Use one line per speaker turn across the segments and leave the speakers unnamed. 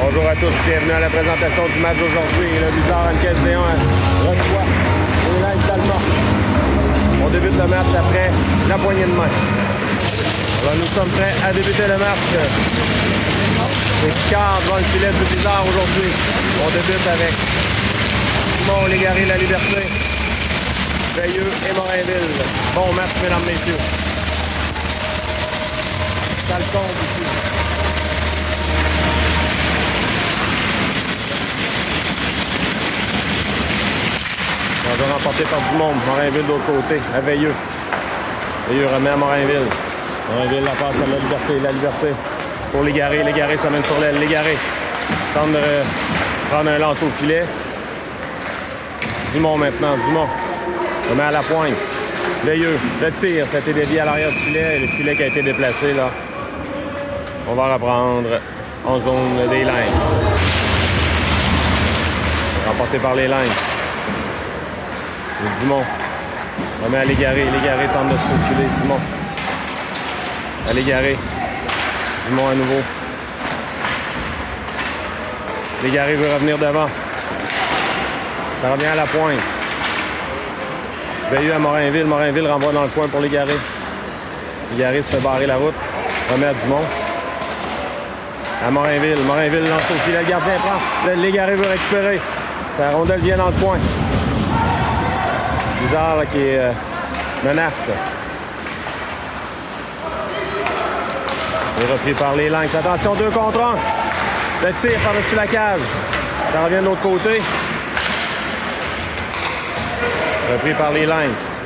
Bonjour à tous, bienvenue à la présentation du match d'aujourd'hui. Le Blizzard MKS-D1 reçoit les Lynx d'Alma. On débute le match après la poignée de main. Alors, nous sommes prêts à débuter le match. Les Picards devant le filet du Blizzard aujourd'hui. On débute avec Simon, Légaré, La Liberté, Veilleux et Morinville. Bon match, mesdames, messieurs. Ça le compte ici. On va remporter par du monde. Morinville de l'autre côté, à Veilleux. Veilleux remet à Morinville. Morinville la passe à La Liberté. La Liberté pour Légaré. Légaré s'amène sur l'aile. Légaré tente de prendre un lance au filet. Dumont maintenant. Dumont remet à la pointe. Veilleux, le tir. Ça a été dévié à l'arrière du filet. Et le filet qui a été déplacé, là. On va reprendre en zone des Lynx. Remporté par les Lynx. Et Dumont remet à Légaré. Légaré tente de se faufiler. Dumont. À Légaré. Dumont à nouveau. Légaré veut revenir devant. Ça revient à la pointe. Veilleux à Morinville. Morinville renvoie dans le coin pour Légaré. Légaré se fait barrer la route. Remet à Dumont. À Morinville. Morinville lance au filet. Le gardien prend. Légaré veut récupérer. Sa rondelle vient dans le coin. Bizarre là, qui est menace. Là. Il est repris par les Lynx. Attention, 2 contre 1. Le tir par-dessus la cage. Ça revient de l'autre côté. Repris par les Lynx.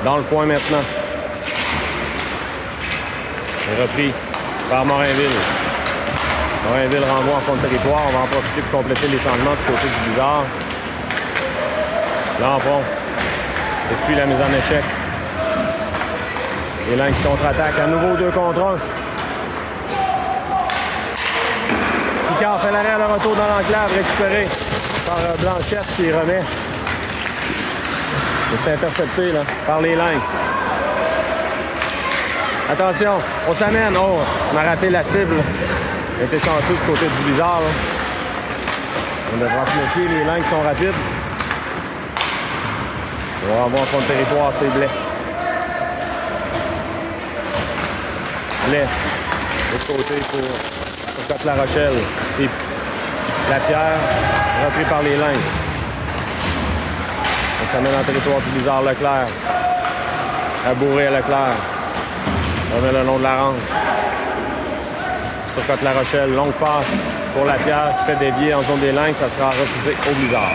Dans le coin maintenant. Et repris par Morinville. Morinville renvoie en fond de territoire. On va en profiter pour compléter les changements du côté du Blizzard. Lampron essuie la mise en échec. Les Lynx contre-attaque. À nouveau 2 contre 1. Picard fait l'arrêt à le retour dans l'enclave, récupéré par Blanchette qui remet. C'est intercepté là, par les Lynx. Attention, on s'amène. Oh, on a raté la cible. On a été chanceux du côté du Blizzard. Là. On devra se méfier, les Lynx sont rapides. On va avoir en fond de territoire, c'est Blais. Blais, de l'autre côté pour Côte-La Rochelle. C'est Lapierre, repris par les Lynx. On s'amène dans le territoire du Blizzard. Leclerc. À Bourré à Leclerc. On remet le long de la rampe. Sur Côte-La Rochelle, longue passe pour Lapierre qui fait dévier en zone des Lynx. Ça sera refusé au Blizzard.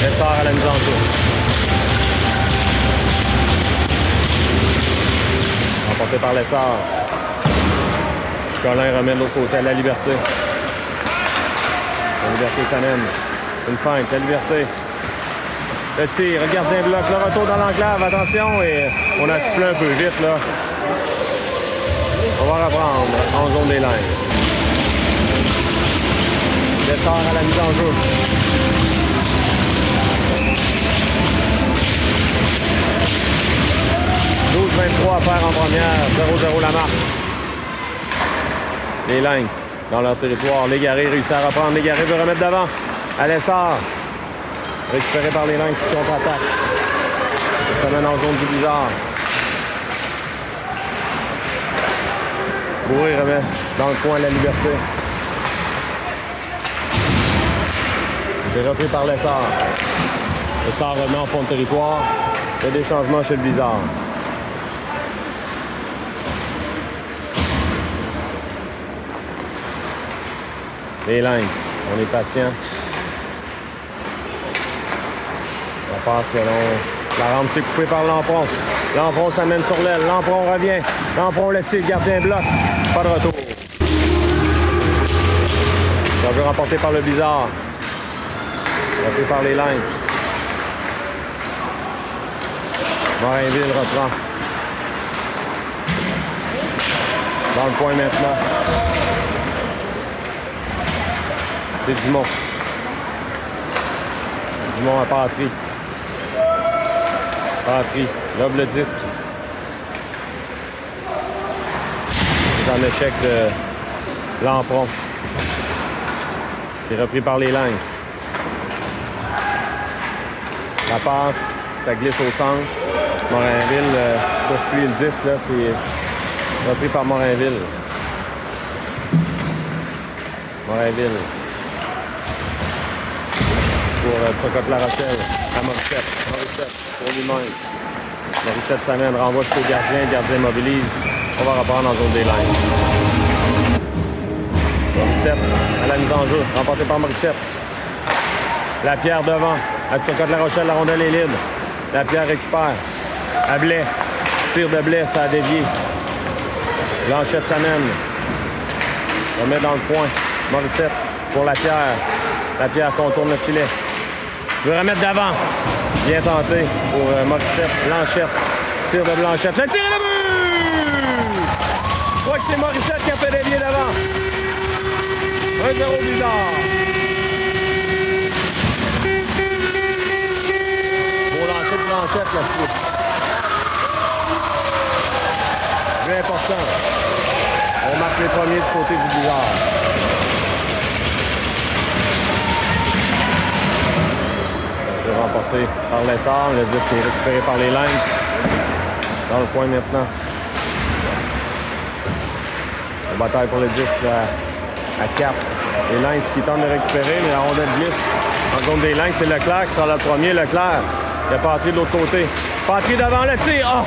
Lessard à la mise en jeu. Emporté par Lessard. Colin remet de l'autre côté à La Liberté. La Liberté s'amène. Une feinte, La Liberté. Le tir, le gardien bloque. Le retour dans l'enclave, attention. Et on a sifflé un peu vite, là. On va reprendre en zone des Lynx. Lessard à la mise en jeu. « 12-23 à faire en première, 0-0 la marque. Les Lynx dans leur territoire. Légaré réussit à reprendre. Légaré veut remettre devant. À Lessard. Récupéré par les Lynx qui contre-attaque. Ça mène en zone du Blizzard. Bourré remet dans le coin La Liberté. C'est repris par Lessard. Lessard remet en fond de territoire. Il y a des changements chez le Blizzard. Les Lynx, on est patient. On passe le long. La rampe s'est coupée par Lampron. Lampron s'amène sur l'aile. Lampron revient. Lampron le tire. Gardien bloc. Pas de retour. Jeu remporté par le Blizzard. Repris par les Lynx. Morinville reprend. Dans le coin maintenant. C'est Dumont. Dumont à Patry. Patry, lobe le disque. mise en échec de Lampron. C'est repris par les Lynx. La passe, ça glisse au centre. Morinville poursuit le disque, là, c'est repris par Morinville. Morinville. Pour Turcotte-La Rochelle, à Morissette. Morissette, pour lui-même. Morissette s'amène, renvoie jusqu'au gardien, le gardien mobilise. On va reprendre en zone des Lynx. Morissette, à la mise en jeu, remporté par Morissette. Lapierre devant, à Turcotte-La Rochelle, la rondelle est libre. Lapierre récupère. À Blais. Tir de Blais, ça a dévié. Blanchette s'amène. Remet dans le point. Morissette pour Lapierre. Lapierre contourne le filet. Veut remettre d'avant. Bien tenté pour Morissette. Blanchette. Tir de Blanchette. Le tir est le but! Je crois que c'est Morissette qui a fait dévier d'avant. 1-0 bizarre. Pour lancer de Blanchette là-dessus. Très important. On marque les premiers du côté du Blizzard. C'est remporté par l'Essard. Le disque est récupéré par les Lynx. Dans le coin maintenant. La bataille pour le disque là, à 4. Les Lynx qui tentent de récupérer, mais la rondelle glisse en zone des Lynx. C'est Leclerc qui sera le premier. Leclerc qui a Patry de l'autre côté. Patry devant le tir. Oh!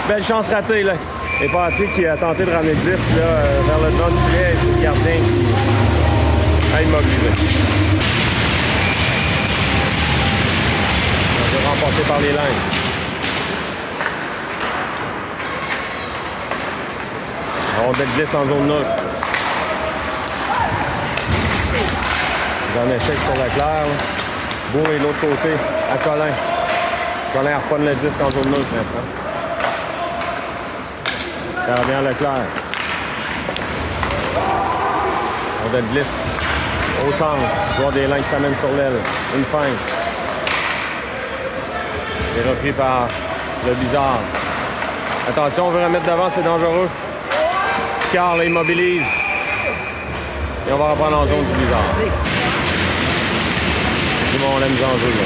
Belle chance ratée là. Et Patry qui a tenté de ramener le disque là, vers le devant du filet. C'est le gardien qui a immobilisé. C'est remporté par les Lynx. Rondelle glisse en zone neutre. En échec sur Leclerc. Beau et l'autre côté à Colin. Colin reprend le disque en zone neutre maintenant. Ça revient à Leclerc. Rondelle glisse. Au centre. Joueur des Lynx s'amène sur l'aile. Une feinte. C'est repris par le Bizarre. Attention, on veut remettre devant, c'est dangereux. Picard immobilise. Et on va reprendre en zone du Bizarre. Dumont, la mise en jeu. Là.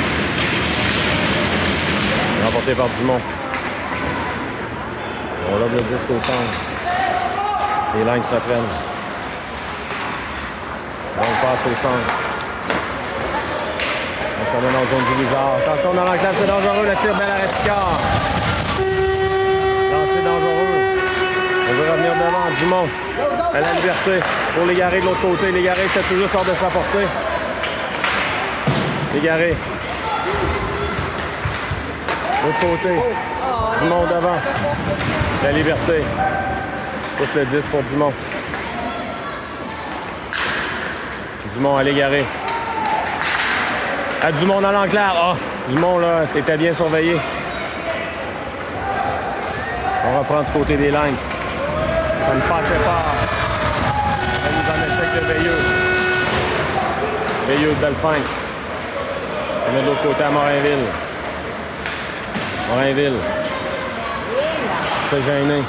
Remporté par Dumont. On lève le disque au centre. Les Lynx reprennent. On passe au centre. On s'en va dans la zone du Blizzard. Attention dans l'enclave, c'est dangereux. Le tir bel arrêt Picard. Lancé dangereux. On veut revenir devant. Dumont. À la liberté. Pour Légaré de l'autre côté. Légaré était toujours hors de sa portée. Légaré. L'autre côté. Dumont devant. La liberté. Pousse le 10 pour Dumont. Dumont à Légaré. À Dumont dans l'enclave. Ah! Dumont, là, c'était bien surveillé. On reprend du côté des Lynx. Ça ne passait pas. Ça nous en échec de Veilleux. Veilleux, belle feinte. On est de l'autre côté à Morinville. Morinville. Se fait gêner.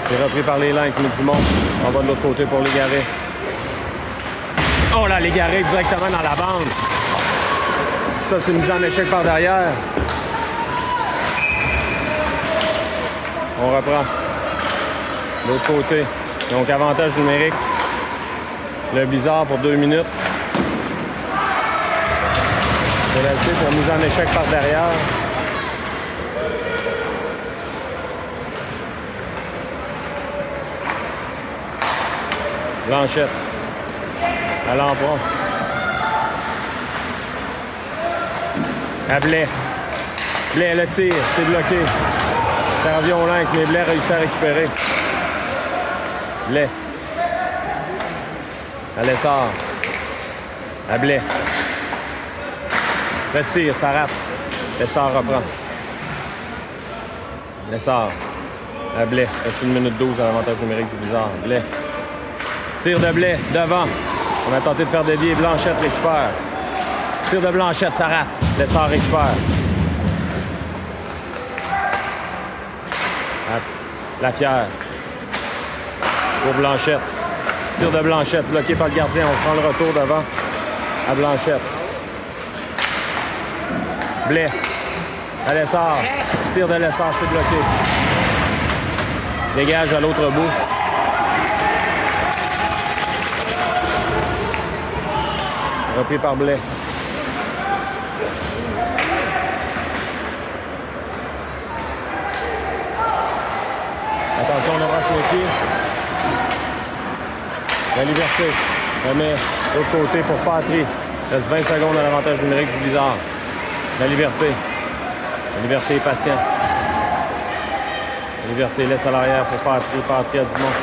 C'est repris par les Lynx, mais Dumont. On va de l'autre côté pour Légaré. Oh là, Légaré directement dans la bande. Ça, c'est une mise en échec par derrière. On reprend. De l'autre côté. Donc, avantage numérique. Le Blizzard pour 2 minutes. Pénalité pour mise en échec par derrière. Blanchette. À l'emprunt. À Blais. Blais, le tir, c'est bloqué. Ça revient au Lynx, mais Blais réussit à récupérer. Blais. À Lessard. À Blais. Le tir, ça rate. Lessard reprend. Lessard. À Blais. Reste 1 minute 12 à l'avantage numérique du Blizzard. Blais. Tir de Blais, devant. On a tenté de faire dévier. Blanchette récupère. Tir de Blanchette, ça rate. Lessard récupère. Lapierre. Pour Blanchette. Tir de Blanchette, bloqué par le gardien. On prend le retour devant à Blanchette. Blais. À Lessard. Tir de Lessard, c'est bloqué. Dégage à l'autre bout. Repris par Blais. Attention, on devra se méfier. La Liberté. Remet de l'autre côté pour Patry. Il reste 20 secondes à l'avantage numérique du Blizzard. La Liberté. La Liberté est patient. La Liberté laisse à l'arrière pour Patry. Patry à Dumont.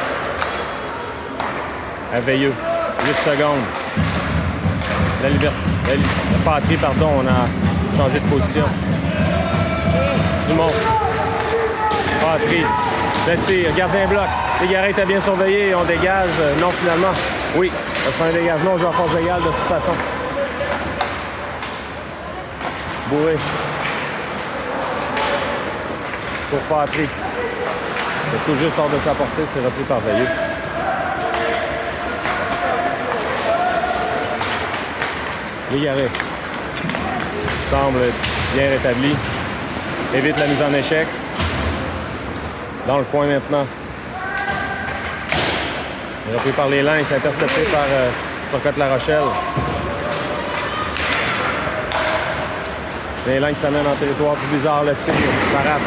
À Veilleux. 8 secondes. La Liberté. La Patry, pardon, on a changé de position. Dumont. Patry. Le tir. Gardien bloc. Légaré était bien surveillé. On dégage. Non, finalement. Oui, ça sera un dégagement. On joue à force égale de toute façon. Bourré. Pour Patry. C'est tout juste hors de sa portée. C'est repris par Veilleux. Légaré. Semble bien rétabli. Évite la mise en échec. Dans le coin maintenant. Repris par les Lynx, intercepté par Turcotte-La Rochelle. Les Lynx s'amènent en territoire du Blizzard, le tir, ça rate.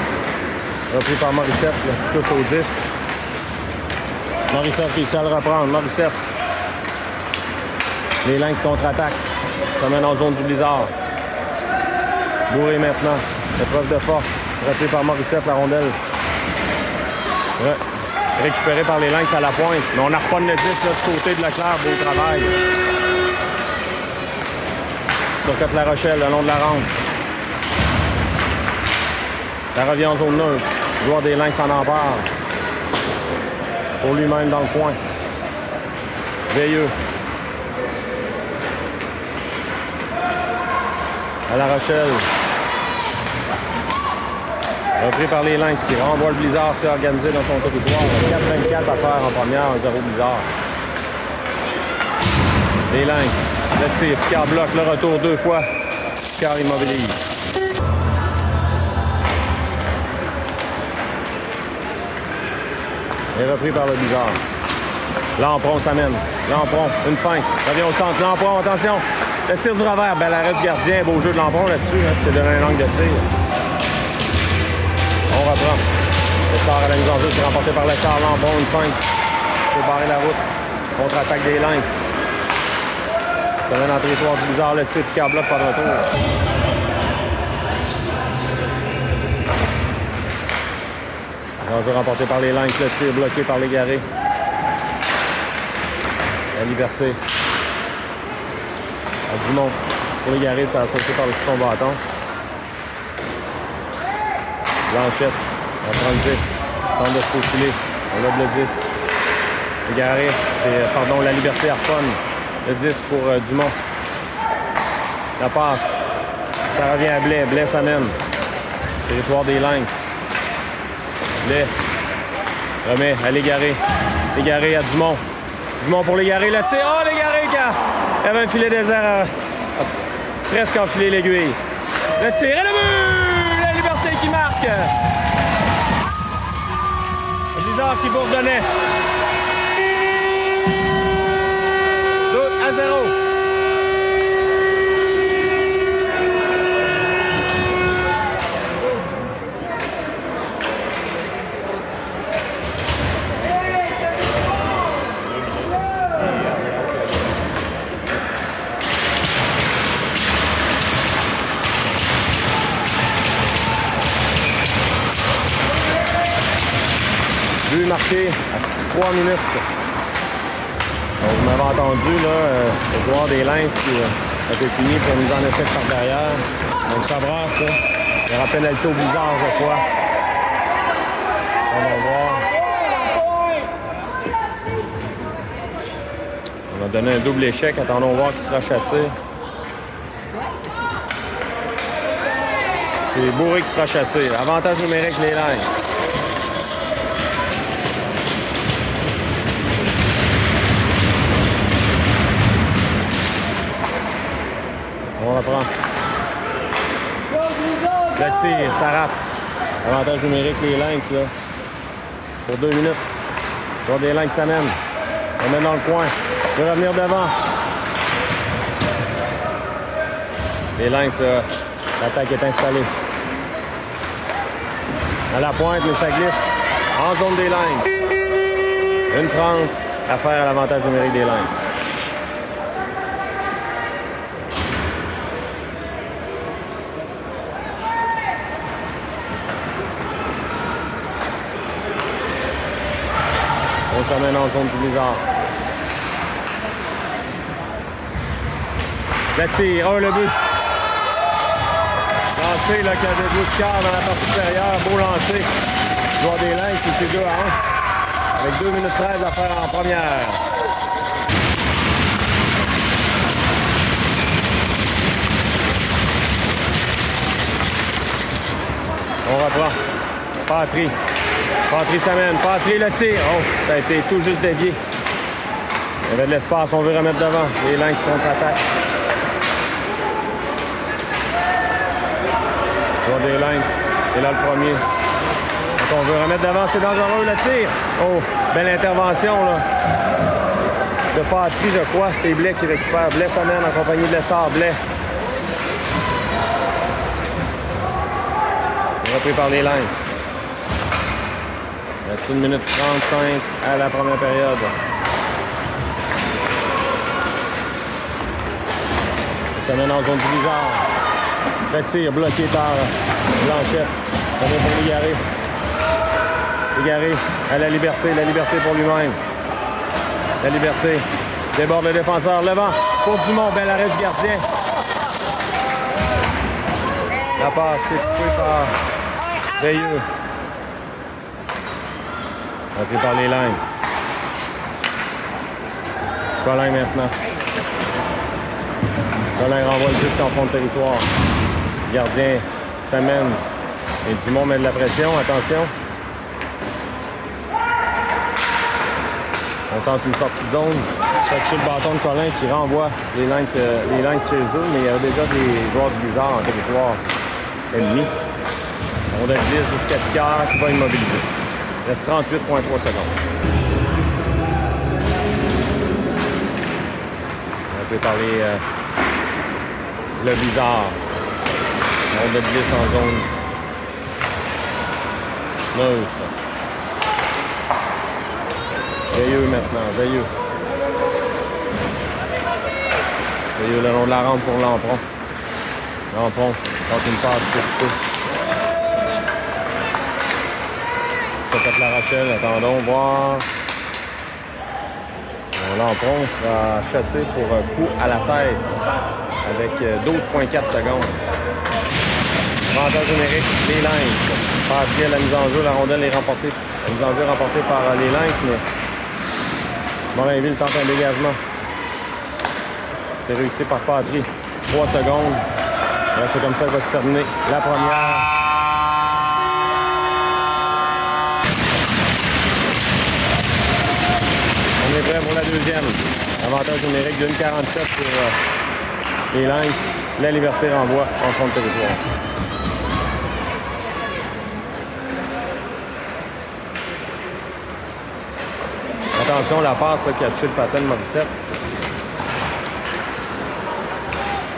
Repris par Morissette, qui touche au disque. Morissette réussit à le reprendre. Morissette. Les Lynx contre-attaquent. S'amènent en zone du Blizzard. Bourré maintenant. Épreuve de force. Repris par Morissette, la rondelle. Récupéré par les Lynx à la pointe. Mais on harponne le disque là, du côté de Leclerc. Beau travail. Turcotte-La Rochelle, le long de la rampe. Ça revient en zone neutre. Le joueur des Lynx en empare. Pour lui-même dans le coin. Veilleux. À La Rochelle. Repris par les Lynx qui renvoie le Blizzard se fait organiser dans son territoire. 4-24 à faire en première, 1-0 Blizzard. Les Lynx, le tir, Picard bloque, le retour 2 fois. Picard immobilise. Et repris par le Blizzard. Lampron s'amène. Lampron, une feinte. Revient au centre. Lampron, attention. Le tir du revers. Bel arrêt du gardien. Beau jeu de Lampron là-dessus. Hein, qui s'est donné un angle de tir. On reprend. Lessard à la mise en jeu, c'est remporté par Lessard. Lampron, une feinte. Il faut barrer la route. Contre-attaque des Lynx. Ça vient dans le territoire du Blizzard. Le tir, Picard bloque par le retour. L'enjeu remporté par les Lynx. Le tir bloqué par Légaré. La Liberté. À Dumont. Pour Légaré, ça a sauté par-dessus son bâton. Blanchette, on prend le disque, tente de se faufiler, on lève le disque. Légaré, c'est, la Liberté harponne le disque pour Dumont. La passe, ça revient à Blais, Blais s'amène. Territoire des Lynx. Blais remet à Légaré. Légaré à Dumont. Dumont pour Légaré, le tir. Oh, Légaré qui avait un filet désert a presque enfilé l'aiguille. Le tir et le but! Qui marque. Blizzard qui bourdonnait. 2-0. But marqué à 3 minutes. Donc, vous m'avez entendu, là, le joueur des Lynx qui a été puni pour mise en échec par derrière. Donc ça brasse, là. Il y aura pénalité au Blizzard, je crois. On va voir. On a donné un double échec. Attendons voir qui sera chassé. C'est Bourré qui sera chassé. Avantage numérique, les Lynx. tir, ça rate. Avantage numérique, les Lynx, là. Pour 2 minutes. Joueur des Lynx s'amène. On met dans le coin. Il peut revenir devant. Les Lynx, là, l'attaque est installée. À la pointe, mais ça glisse. En zone des Lynx. 1:30 à faire à l'avantage numérique des Lynx. On s'amène en zone du Blizzard. Le tir, le but. Lancé, là, qui a des bouts de quart dans la partie supérieure. Beau lancer. Joueur des Lynx, et c'est 2-1. Avec 2 minutes 13 à faire en première. On reprend. Patry. Patry s'amène. Patry le tir. Oh, ça a été tout juste dévié. Il y avait de l'espace. On veut remettre devant. Les Lynx contre-attaquent. Joueur des Lynx. Et là, le premier. Donc, on veut remettre devant. C'est dangereux, le tir. Oh, belle intervention, là. De Patry, je crois. C'est Blais qui récupère. Blais s'amène en compagnie de Lessard. Blais. Repris par les Lynx. Il reste 1 minute 35 à la première période. Ça mène en zone du Blizzard. Le tir bloqué par Blanchette. Ça vient pour Légaré. Légaré à la liberté pour lui-même. La liberté. Déborde le défenseur. Levant pour Dumont. Bel arrêt du gardien. La passe, c'est coupé par Veilleux. Repris par les Lynx. Colin maintenant. Colin renvoie le disque en fond de territoire. Le gardien s'amène. Et Dumont met de la pression. Attention. On tente une sortie de zone. Touché le bâton de Colin qui renvoie les Lynx chez eux, mais il y avait déjà des joueurs du Blizzard en territoire ennemi. On glisse jusqu'à Picard qui va immobiliser. Il reste 38,3 secondes. On peut parler le Blizzard. On de glisse en zone neutre. Veilleux maintenant, Veilleux. Veilleux le long de la rampe pour Lampron. Lampron, quand une passe, c'est coupé. Ça fait la Rachel, attendons, voir. Lampron sera chassé pour un coup à la tête avec 12,4 secondes. Avantage numérique, les Lynx. Patry à la mise en jeu, la rondelle est remportée. La mise en jeu est remportée par les Lynx, mais Morinville tente un dégagement. C'est réussi par Patry. 3 secondes. Là, c'est comme ça que va se terminer la première. On est prêt pour la deuxième. Avantage numérique de 1,47 pour les Lynx. La Liberté renvoie en fond de territoire. Attention, la passe là, qui a touché le patin de Morissette.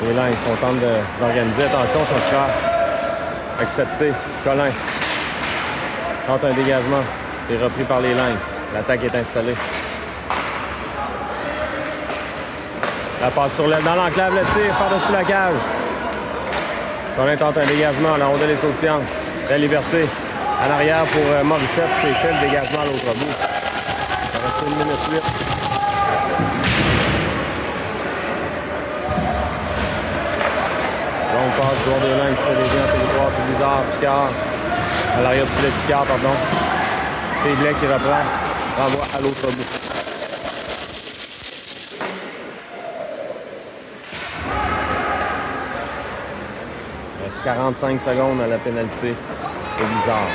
Et là, ils sont en train d'organiser. Attention, ça sera accepté. Colin tente un dégagement. C'est repris par les Lynx. L'attaque est installée. La passe sur l'aile dans l'enclave, le tir par-dessus la cage. Colin tente un dégagement. La rondelle est sautillante. La Liberté en arrière pour Morissette. C'est fait le dégagement à l'autre bout. Ça reste 1 minute 8. Donc, passe, joueur des Lynx, fait léger en territoire du Blizzard, Picard. À l'arrière du filet de Picard, pardon. C'est Blais qui reprend. Renvoie à l'autre bout. Il reste 45 secondes à la pénalité au Blizzard.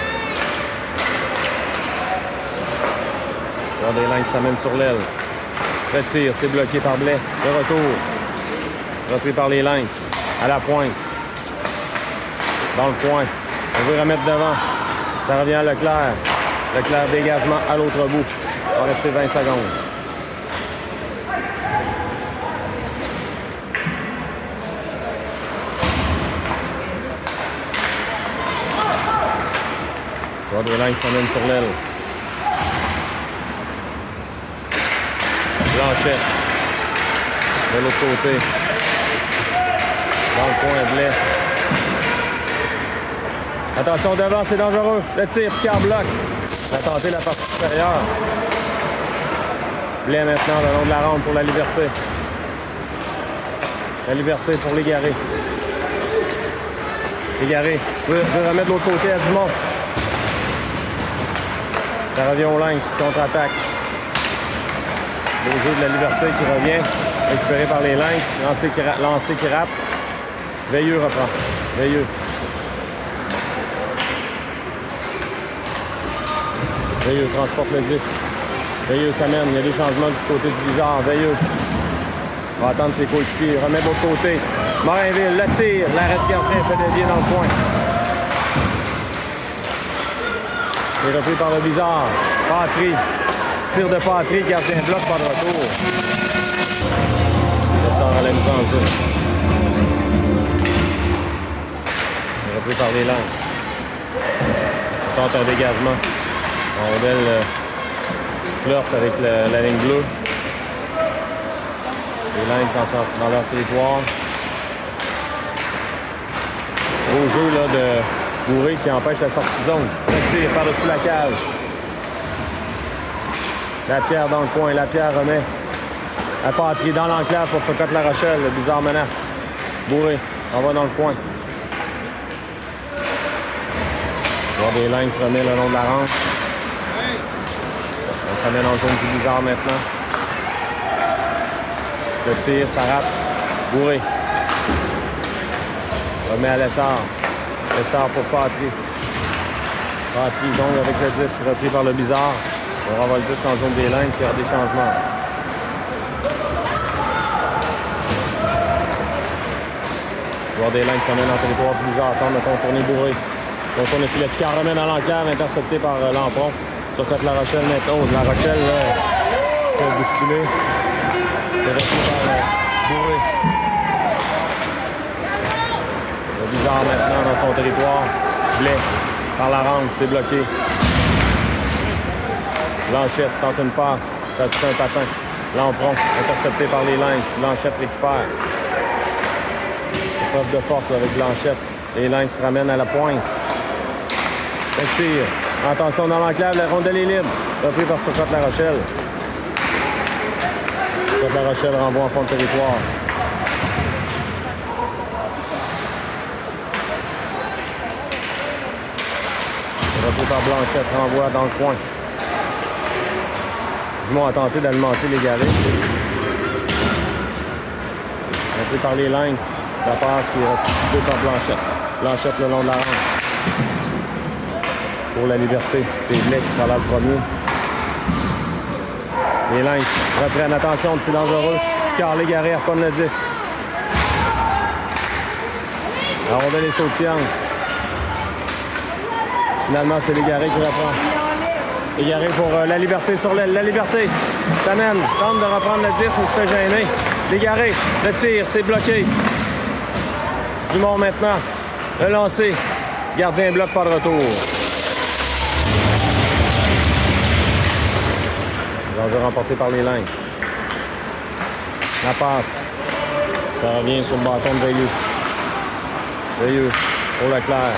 Joueur des Lynx s'amène sur l'aile. Retire, c'est bloqué par Blais. De retour. Repris par les Lynx. À la pointe. Dans le coin. On veut remettre devant. Ça revient à Leclerc. Leclerc dégagement à l'autre bout. Il va rester 20 secondes. Vaudrelin qui s'emmène sur l'aile. Blanchette. De l'autre côté. Dans le coin, Blais. Attention devant, c'est dangereux. Le tir, Picard bloque. On a tenté la partie supérieure. Blais maintenant, le long de la ronde pour la liberté. La liberté pour Légaré. Légaré veut remettre de l'autre côté à Dumont. Ça revient au Lynx qui contre-attaque. Le jeu de la liberté qui revient. Récupéré par les Lynx. Lancé qui rate. Veilleux reprend. Veilleux. Veilleux transporte le disque. Veilleux s'amène. Il y a des changements du côté du Blizzard. Veilleux. Va attendre ses coéquipiers. Remet de l'autre côté. Morinville, le tire. L'arrêt du gardien fait dévier dans le coin. Il est repris par le Blizzard. Patry. Tir de Patry. Gardien bloc par le retour. Il sort à la mise en jeu. Il est repris par les Lynx. On tente un dégagement. Rondelle flirte avec la ligne bleue. Les Lynx dans leur territoire. Gros jeu là, de Bourré qui empêche la sortie de zone. Le tir par-dessus la cage. Lapierre dans le coin. Lapierre remet la Patry dans l'enclave pour Turcotte La Rochelle. Le Blizzard menace. Bourré en va dans le coin. Voir des Lynx remet le long de la rampe. On s'amène en zone du Blizzard maintenant. Le tir, ça rate. Bourré. Remet à Lessard. Lessard pour Patry. Patry jongle avec le disque, repris par le Blizzard. On renvoie le disque en zone des Lynx, il y aura des changements. Joueur des Lynx s'amène en territoire du Blizzard, tente de contourner Bourré. Contourner Philippe Picard, remet dans l'enclave, intercepté par Lampron. Turcotte La Rochelle maintenant. La Rochelle se fait bousculer. C'est resté par Bourré. Le Blizzard maintenant dans son territoire. Blais par la rampe, c'est bloqué. Blanchette tente une passe. Ça touche un patin. Lampron intercepté par les Lynx. Blanchette récupère. Preuve de force avec Blanchette. Les Lynx ramènent à la pointe. Le tir. Attention dans l'enclave, la rondelle est libre. Repris par Turcotte La Rochelle. Turcotte La Rochelle renvoie en fond de territoire. Repris par Blanchette, renvoie dans le coin. Dumont a tenté d'alimenter Légaré. Repris par les Lynx. La passe est reculée par Blanchette. Blanchette le long de la rampe. Pour la liberté, c'est Blais qui sera là le premier. Les Lynx reprennent. Attention, c'est dangereux. Car Légaré reprend le disque. La rondelle est sautillante. Finalement, c'est Légaré qui reprend. Légaré pour la liberté sur l'aile. La liberté. Chamène tente de reprendre le disque, mais se fait gêner. Légaré, le tir, c'est bloqué. Dumont maintenant. Le lancer. Gardien bloc par le retour. L'enjeu remporté par les Lynx. La passe. Ça revient sur le bâton de Veilleux. Veilleux pour Leclerc.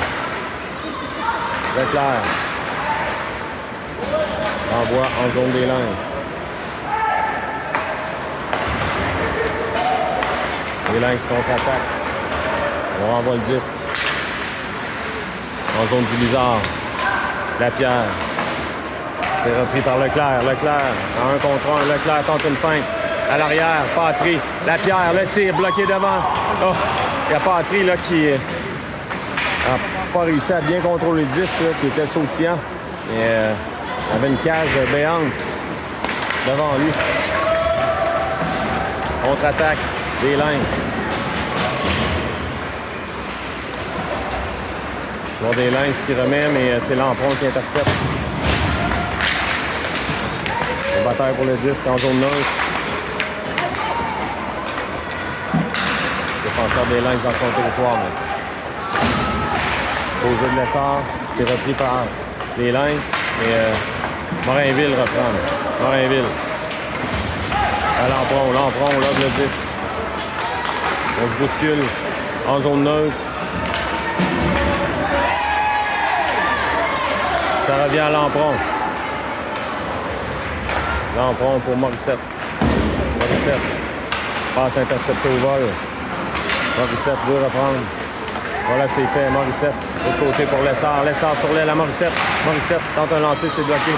Leclerc. Envoie en zone des Lynx. Les Lynx contre-attaque. On renvoie le disque. En zone du Blizzard. Lapierre. C'est repris par Leclerc. Leclerc en 1 contre 1. Leclerc tente une feinte. À l'arrière, Patry. Lapierre, le tir bloqué devant. Oh, il y a Patry là, qui n'a pas réussi à bien contrôler le disque, là, qui était sautillant. Et avait une cage béante devant lui. Contre-attaque des Lynx. Joueur des Lynx qui remet, mais c'est Lampron qui intercepte. Le batteur pour le disque en zone neutre. Défenseur des Lynx dans son territoire. Au jeu de l'essor, c'est repris par les Lynx. Et Morinville reprend. Morinville. À Lampron, là, le disque. On se bouscule en zone neutre. Ça revient à Lampron. Lampron pour Morissette. Morissette. Passe interceptée au vol. Morissette veut reprendre. Voilà, c'est fait. Morissette. De l'autre côté pour Lessard. Lessard sur l'aile à Morissette. Morissette tente un lancer, c'est bloqué.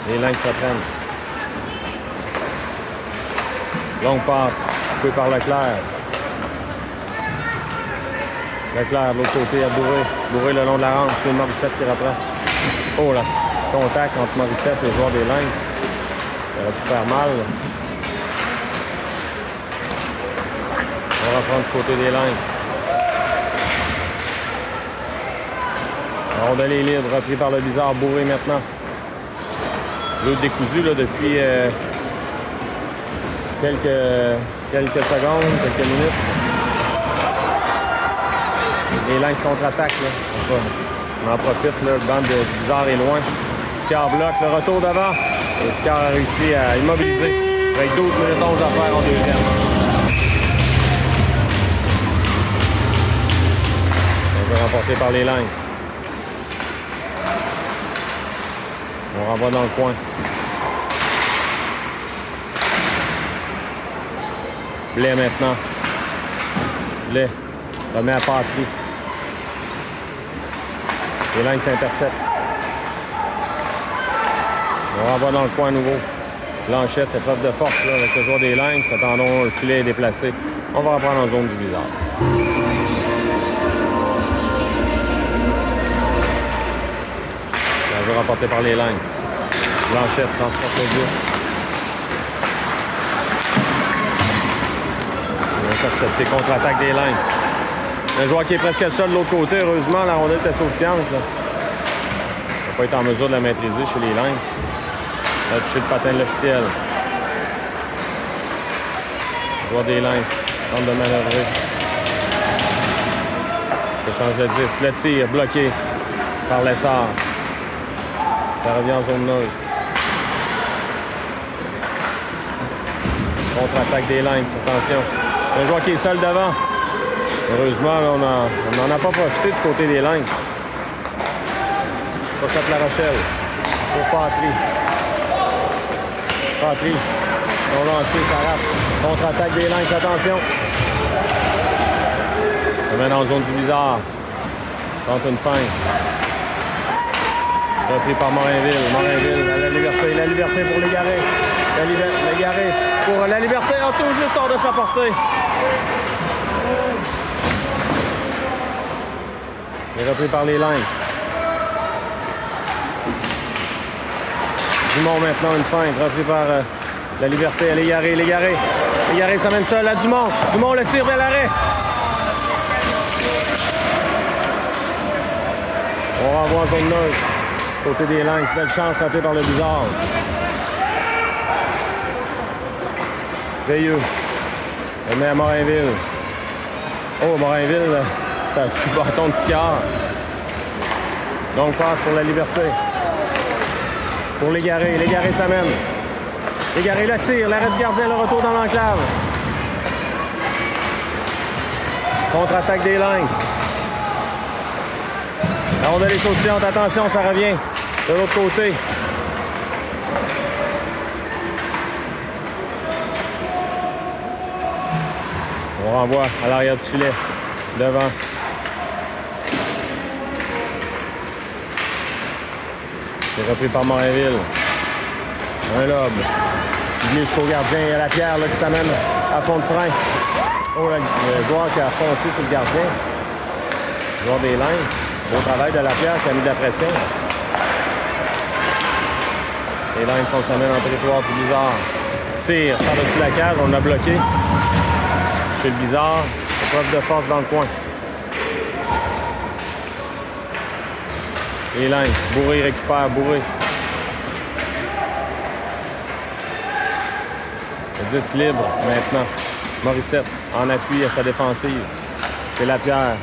Les Lynx reprennent. Longue passe. Coupée par Leclerc. Leclerc de l'autre côté à Bourré. Bourré le long de la rampe. C'est Morissette qui reprend. Oh là, contact entre Morissette et le joueur des Lynx. Ça aurait pu faire mal. On va reprendre du côté des Lynx. La rondelle est libre, repris par le bizarre Bourré maintenant. Jeu décousu là, depuis quelques secondes, quelques minutes. Les Lynx contre-attaquent. On en profite, là, le banc de bizarre est loin. Picard bloque, le retour devant. Et Picard a réussi à immobiliser. Avec 12 minutes 11 à faire en deuxième. On va remporter par les Lynx. On renvoie dans le coin. Blais maintenant. Blais. Remet à Patry. Les Lynx interceptent. On renvoie dans le coin à nouveau. Blanchette, épreuve de force là, avec le joueur des Lynx. Attendons, le filet est déplacé. On va reprendre en zone du bizarre. La jeu remporté par les Lynx. Blanchette transporte le disque. Intercepté contre-attaque des Lynx. Un joueur qui est presque seul de l'autre côté. Heureusement, la rondelle était sautillante. Il ne va pas être en mesure de la maîtriser chez les Lynx. Il a touché le patin de l'officiel. Joueur des Lynx tente de manœuvrer. Ça change de disque. Le tir bloqué par Lessard. Ça revient en zone neutre. Contre-attaque des Lynx. Attention. Un joueur qui est seul devant. Heureusement, là, on n'en a pas profité du côté des Lynx. Ça tape La Rochelle. Pour Patry. Patry. Son lancé, ça rate. Contre-attaque des Lynx, attention. Ça mène en zone du bizarre. Tente une fin. Repris par Morinville. Morinville, la liberté. La liberté pour Légaré. Légaré pour la liberté. Tout juste hors de sa portée. Il est repris par les Lynx. Dumont maintenant, une feinte. Repris par la liberté à Légaré. Légaré s'amène seul à Dumont. Dumont le tire vers l'arrêt. On renvoie en zone neutre. Côté des Lynx. Belle chance ratée par le bizarre. Veilleux. Elle met à Morinville. Oh, Morinville, ça a un petit bâton de Picard. Donc, passe pour la liberté. Pour Légaré. Légaré s'amène. Légaré le tire. L'arrêt du gardien, le retour dans l'enclave. Contre-attaque des Lynx. La rondelle est sautillante. Attention, ça revient de l'autre côté. On renvoie à l'arrière du filet. Devant. C'est repris par Morinville. Un lobe. Il glisse jusqu'au gardien. Il y a la pierre là, qui s'amène à fond de train. Oh, le joueur qui a foncé sur le gardien. Le joueur des Lynx. Beau travail de la pierre qui a mis de la pression. Les Lynx, on s'amène en territoire du bizarre. Tire par-dessus la cage. On l'a bloqué. Chez le bizarre. Épreuve de force dans le coin. Les Lynx. Bourré récupère. Bourré. Le disque libre maintenant. Morissette en appui à sa défensive. C'est Lapierre.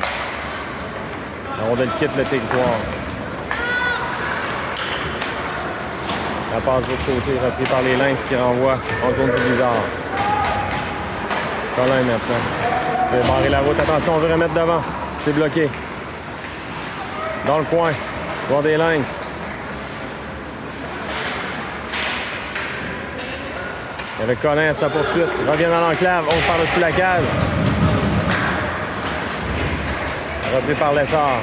La rondelle quitte le territoire. La passe de l'autre côté, repris par les Lynx qui renvoient en zone du Blizzard. Colin maintenant. Il fait barrer la route. Attention, on veut remettre devant. C'est bloqué. Dans le coin. Joueur des Lynx. Avec Colin à sa poursuite. Revient dans l'enclave. On par-dessus la cage. Repris par Lessard.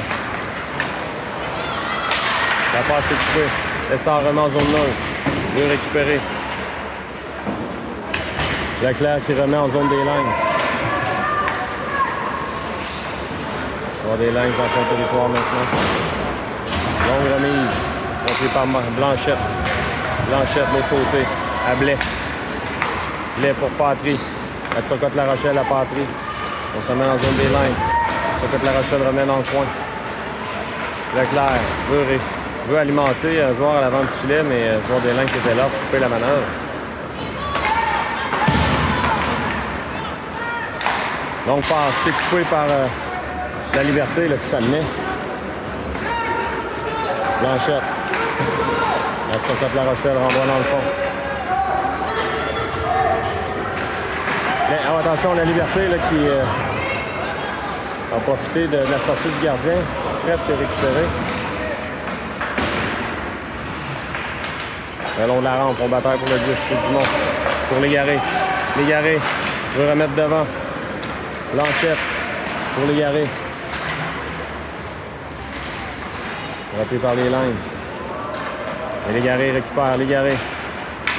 La passe est coupée. Lessard remet en zone neutre. Veut récupérer. Leclerc qui remet en zone des Lynx. Joueur des Lynx dans son territoire maintenant. Longue remise. Repris par Blanchette. Blanchette de l'autre côté. À Blais. Blais pour Patry. À Turcotte La Rochelle à Patry. On se met en zone des Lynx. Turcotte La Rochelle remet dans le coin. Leclerc veut alimenter un joueur à l'avant du filet, mais le joueur des Lynx était là pour couper la manœuvre. Donc, c'est coupé par la Liberté là, qui s'amenait. Blanchette. La Turcotte La Rochelle renvoie dans le fond. Mais, attention, la Liberté là, qui a profité de la sortie du gardien, presque récupéré. Le long de la rampe, on bataille pour le 10, c'est Dumont. Pour Légaré. Légaré veut remettre devant. Blanchette pour Légaré. Repris par les Lynx. Et Légaré récupère. Légaré.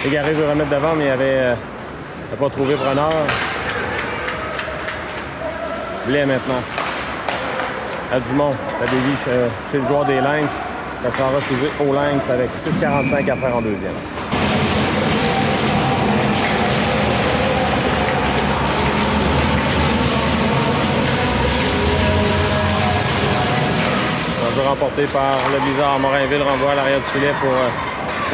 Légaré veut remettre devant, mais il n'a pas trouvé preneur. Blais maintenant. À Dumont. Ça dévie chez le joueur des Lynx. Ça sera refusé au Lynx avec 6,45 à faire en deuxième. On va remporté par le Blizzard. Morinville renvoie à l'arrière du filet pour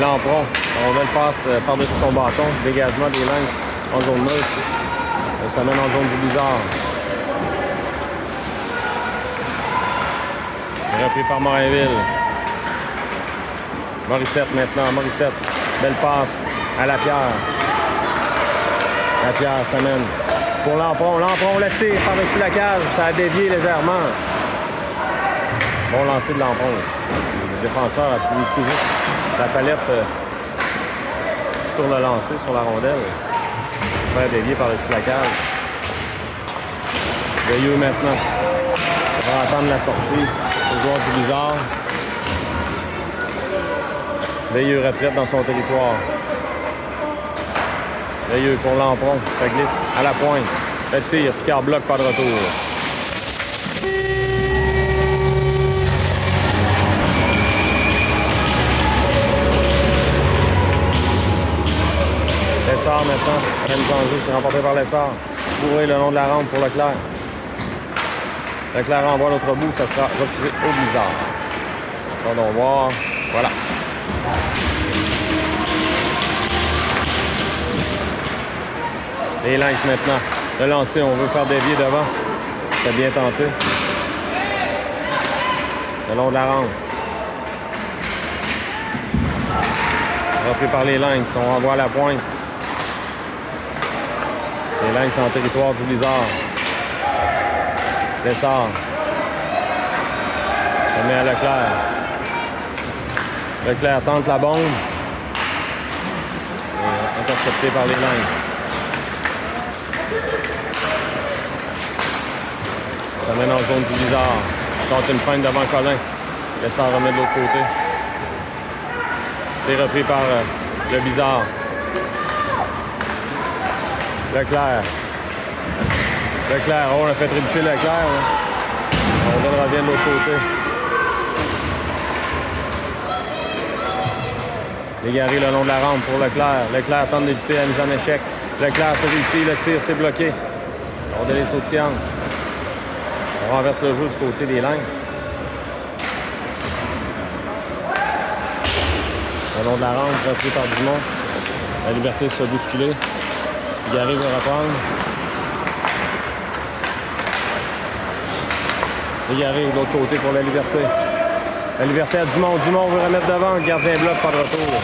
Lampron. On le passe par-dessus son bâton. Dégagement des Lynx en zone neutre. Et ça mène en zone du Blizzard. Repris par Morinville. Morissette maintenant. Morissette. Belle passe à Lapierre. Lapierre s'amène pour Lampron. Lampron le tire par-dessus la cage. Ça a dévié légèrement. Bon lancer de Lampron. Le défenseur a mis tout juste la palette sur le lancer, sur la rondelle. Pour faire dévier par-dessus la cage. Veilleux maintenant. On va attendre la sortie au joueur du Blizzard. Veilleux retraite dans son territoire. Veilleux pour Lampron. Ça glisse à la pointe. Le tir. Picard bloque pas de retour. Lessard maintenant. La mise en jeu. C'est remporté par Lessard. Bourré le long de la rampe pour Leclerc. Leclerc renvoie l'autre bout. Ça sera refusé au Blizzard. Attendons voir. Voilà. Les Lynx maintenant. Le lancer, on veut faire dévier devant. C'est bien tenté. Le long de la rampe. Repris par les Lynx. On renvoie à la pointe. Les Lynx en territoire du Blizzard. Lessard. On met à Leclerc. Leclerc tente la bombe. Et intercepté par les Lynx. Ça mène en zone du Blizzard. Tente une feinte devant Colin. Lessard remet de l'autre côté. C'est repris par le Blizzard. Leclerc. Leclerc. Oh, on a fait trébucher Leclerc. On revient de l'autre côté. Légaré le long de la rampe pour Leclerc. Leclerc tente d'éviter la mise en échec. Leclerc, c'est réussi. Le tir, c'est bloqué. On donne les sautillantes. On renverse le jeu du côté des Lynx. Le long de la rampe, repris par Dumont. La Liberté se fait bousculer. Gary veut reprendre. Et Gary de l'autre côté pour la Liberté. La Liberté à Dumont. Dumont veut remettre devant. Le gardien bloc, pas de retour.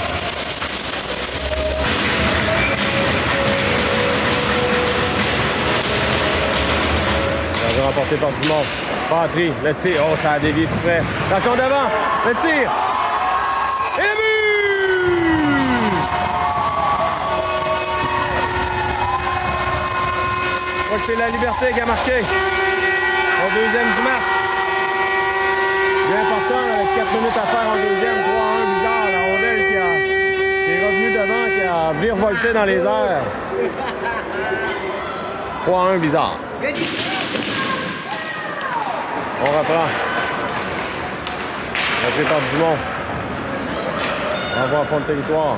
Ça va remporté par Dumont. Patry, le tir. Oh, ça a dévié tout près. Attention devant. Le tir. Et le but! Je crois que c'est la Liberté qui a marqué. Au deuxième du match. Bien important, avec 4 minutes à faire en deuxième. 3-1 bizarre. La rondelle qui est revenue devant, qui a virevolté dans les airs. 3-1 bizarre. On reprend. Repris par Dumont. Envoie en fond de territoire.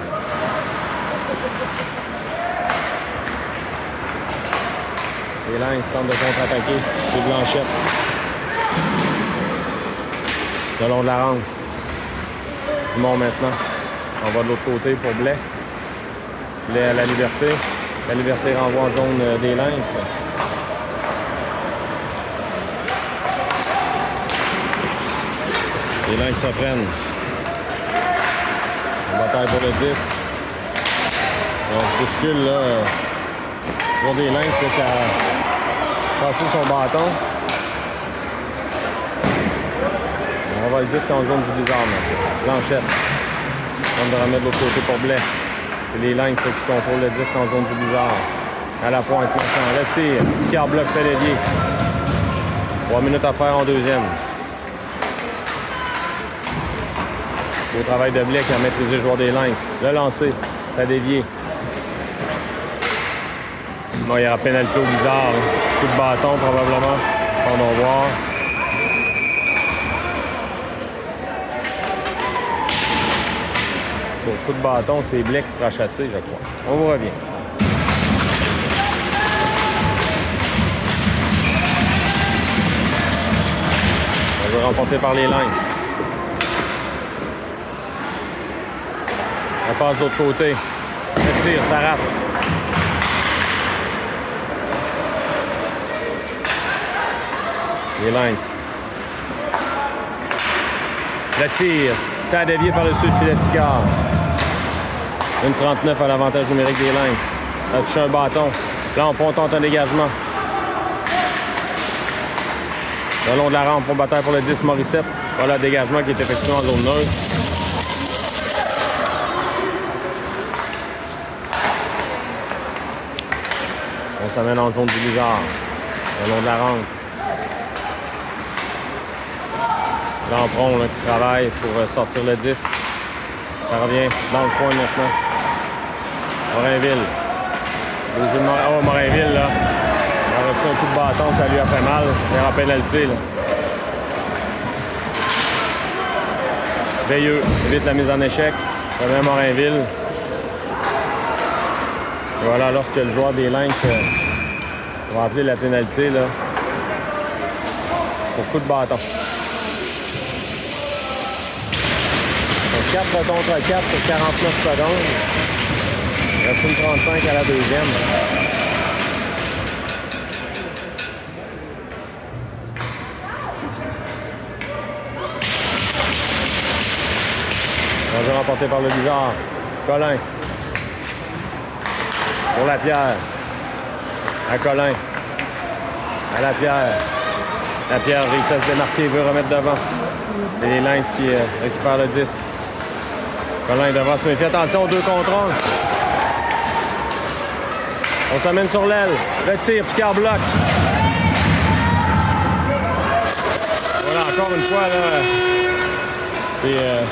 Les Lynx tentent de contre-attaquer. C'est Blanchette. Le long de la rampe. Dumont maintenant. On va de l'autre côté pour Blais. Blais à la Liberté. La Liberté renvoie en zone des Lynx. Les Lynx reprennent. Bataille pour le disque. Et on se bouscule là. Pour des Lynx qui a passé son bâton. On va le disque en zone du blizzard maintenant. Blanchette. On va remettre de l'autre côté pour Blais. C'est les Lynx qui contrôlent le disque en zone du blizzard. À la pointe maintenant. Le tir. Picard bloc fait l'évier. 3 minutes à faire en deuxième. Beau travail de Blais qui a maîtrisé le joueur des Lynx. Le lancer, ça a dévié. Bon, il y aura pénalité au bizarre. Coup de bâton probablement. On va voir. Bon, coup de bâton, c'est Blais qui sera chassé, je crois. On vous revient. On va remporter par les Lynx. On passe de l'autre côté. Le tir, ça rate. Les Lynx. Le tir, ça a dévié par-dessus le filet de Picard. 1,39 à l'avantage numérique des Lynx. On a touché un bâton. Là, on tente un dégagement. Le long de la rampe, on bataille pour le 10 Morissette. Voilà le dégagement qui est effectué en zone neutre. On s'amène en zone du blizzard. Le long de la rampe. Lampron là, qui travaille pour sortir le disque. Ça revient dans le coin maintenant. Morainville. Oh, Morainville, là. Il a reçu un coup de bâton, ça lui a fait mal. Il est en pénalité, là. Veilleux évite la mise en échec. Ça vient Morainville. Et voilà, lorsque le joueur des Lynx va appeler la pénalité, là, pour coup de bâton. Donc 4 contre 4 pour 49 secondes. Il reste une 35 à la deuxième. Un jeu remporté par le bizarre. Colin. Pour Lapierre. À Colin. À Lapierre. Lapierre réussit à se démarquer, il veut remettre devant. Et les Lynx qui récupèrent le disque. Colin devant se méfier. Attention, 2 contre 1. On s'amène sur l'aile. Le tir, Picard bloc. Voilà, encore une fois, là, c'est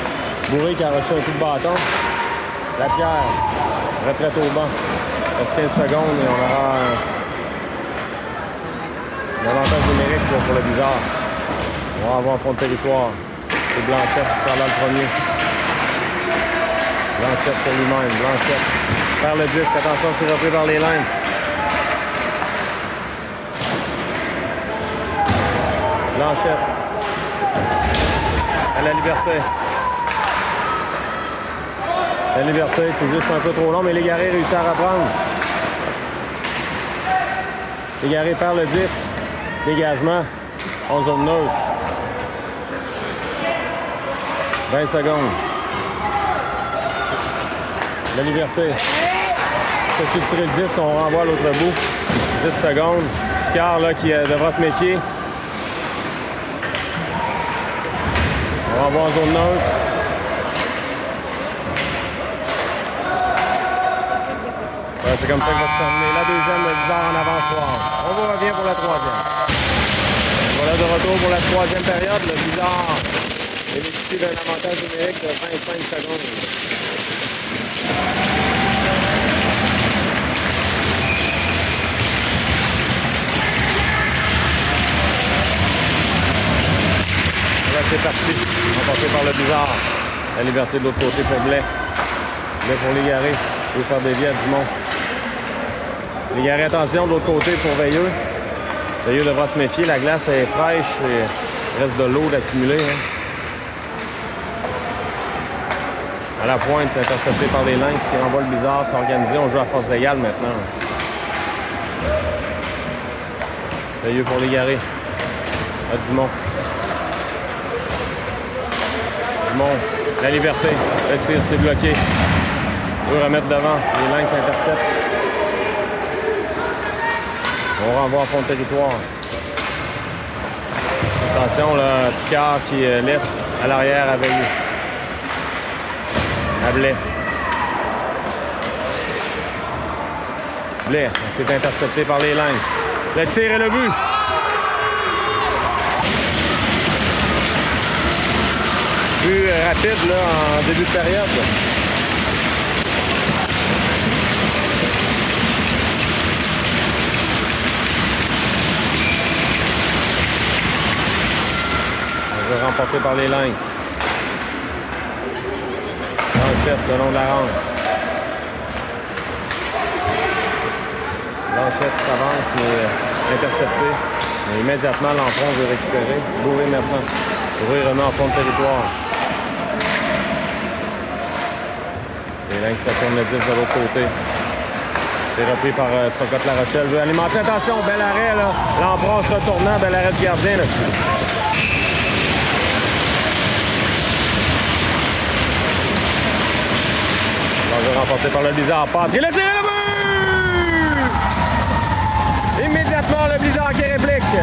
Bourré qui a reçu un coup de bâton. Lapierre, retraite au banc. Il reste 15 secondes et on aura un avantage numérique pour le bizarre. On va avoir un fond de territoire. C'est Blanchette qui sera là le premier. Blanchette pour lui-même. Blanchette perd le disque. Attention, c'est repris par les Lynx. Blanchette. À la Liberté. La Liberté, tout juste un peu trop long, mais Légaré réussit à reprendre. Légaré perd le disque. Dégagement en zone neutre. 20 secondes. La Liberté. Faut tirer le disque, on renvoie à l'autre bout. 10 secondes. Picard là, qui devra se méfier. On renvoie en zone neutre. Ouais, c'est comme ça que va se terminer la deuxième, le Blizzard en avance 3. On vous revient pour la troisième. Voilà de retour pour la troisième période. Le Blizzard bénéficie d'un avantage numérique de 25 secondes. Là, c'est parti. On va passer par le Blizzard. La Liberté de l'autre côté pour Blais. Blais pour Légaré. Il veut faire dévier à Dumont. Légaré, attention de l'autre côté pour Veilleux. Veilleux devra se méfier. La glace est fraîche et il reste de l'eau d'accumuler. Hein. À la pointe, intercepté par les Lynx qui renvoient le Blizzard s'organiser. On joue à force égale maintenant. Veilleux pour Légaré. À Dumont. Dumont. La Liberté. Le tir, c'est bloqué. On veut remettre devant. Les Lynx interceptent. On renvoie en fond de territoire. Attention, là, Picard qui laisse à l'arrière à Veilleux. À Blais. Blais, on s'est intercepté par les Lynx. Le tir et le but. But rapide là, en début de période. Remporté par les Lynx. Blanchette le long de la rampe. Blanchette s'avance, mais intercepté. Mais immédiatement, l'emprunt veut récupérer. Bourré maintenant. Bourré remet en fond de territoire. Les Lynx retournent le 10 de l'autre côté. C'est repris par Turcotte-La Rochelle. Veut alimenter. Attention, bel arrêt là. L'emprunt se retournant, bel arrêt de gardien là-dessus. Remporté par le Blizzard. Patry, le tir et le but! Immédiatement, le Blizzard qui réplique.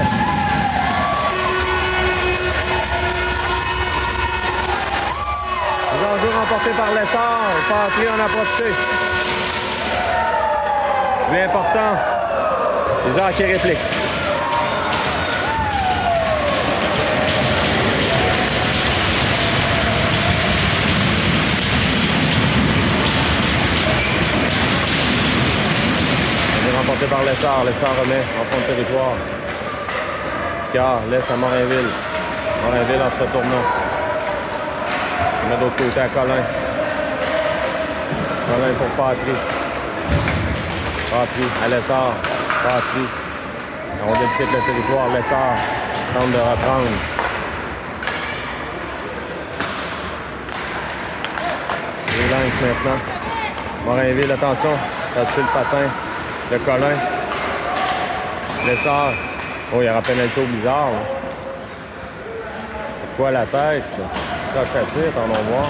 Les enjeux remportés par l'Essor. Patry en a profité. L'important, Blizzard qui réplique. Remporté par Lessard. Lessard remet en fond de territoire. Picard laisse à Morinville. Morinville en se retournant. On met d'autre côté à Colin. Colin pour Patry. Patry à Lessard. Patry. On quitte le territoire. Lessard tente de reprendre. Les Lynx maintenant. Morinville, attention. Toucher le patin. Le Colin. Lessard. Oh, il y aura pénalité au Blizzard. Pourquoi la tête? Il sera chassé, attendons voir.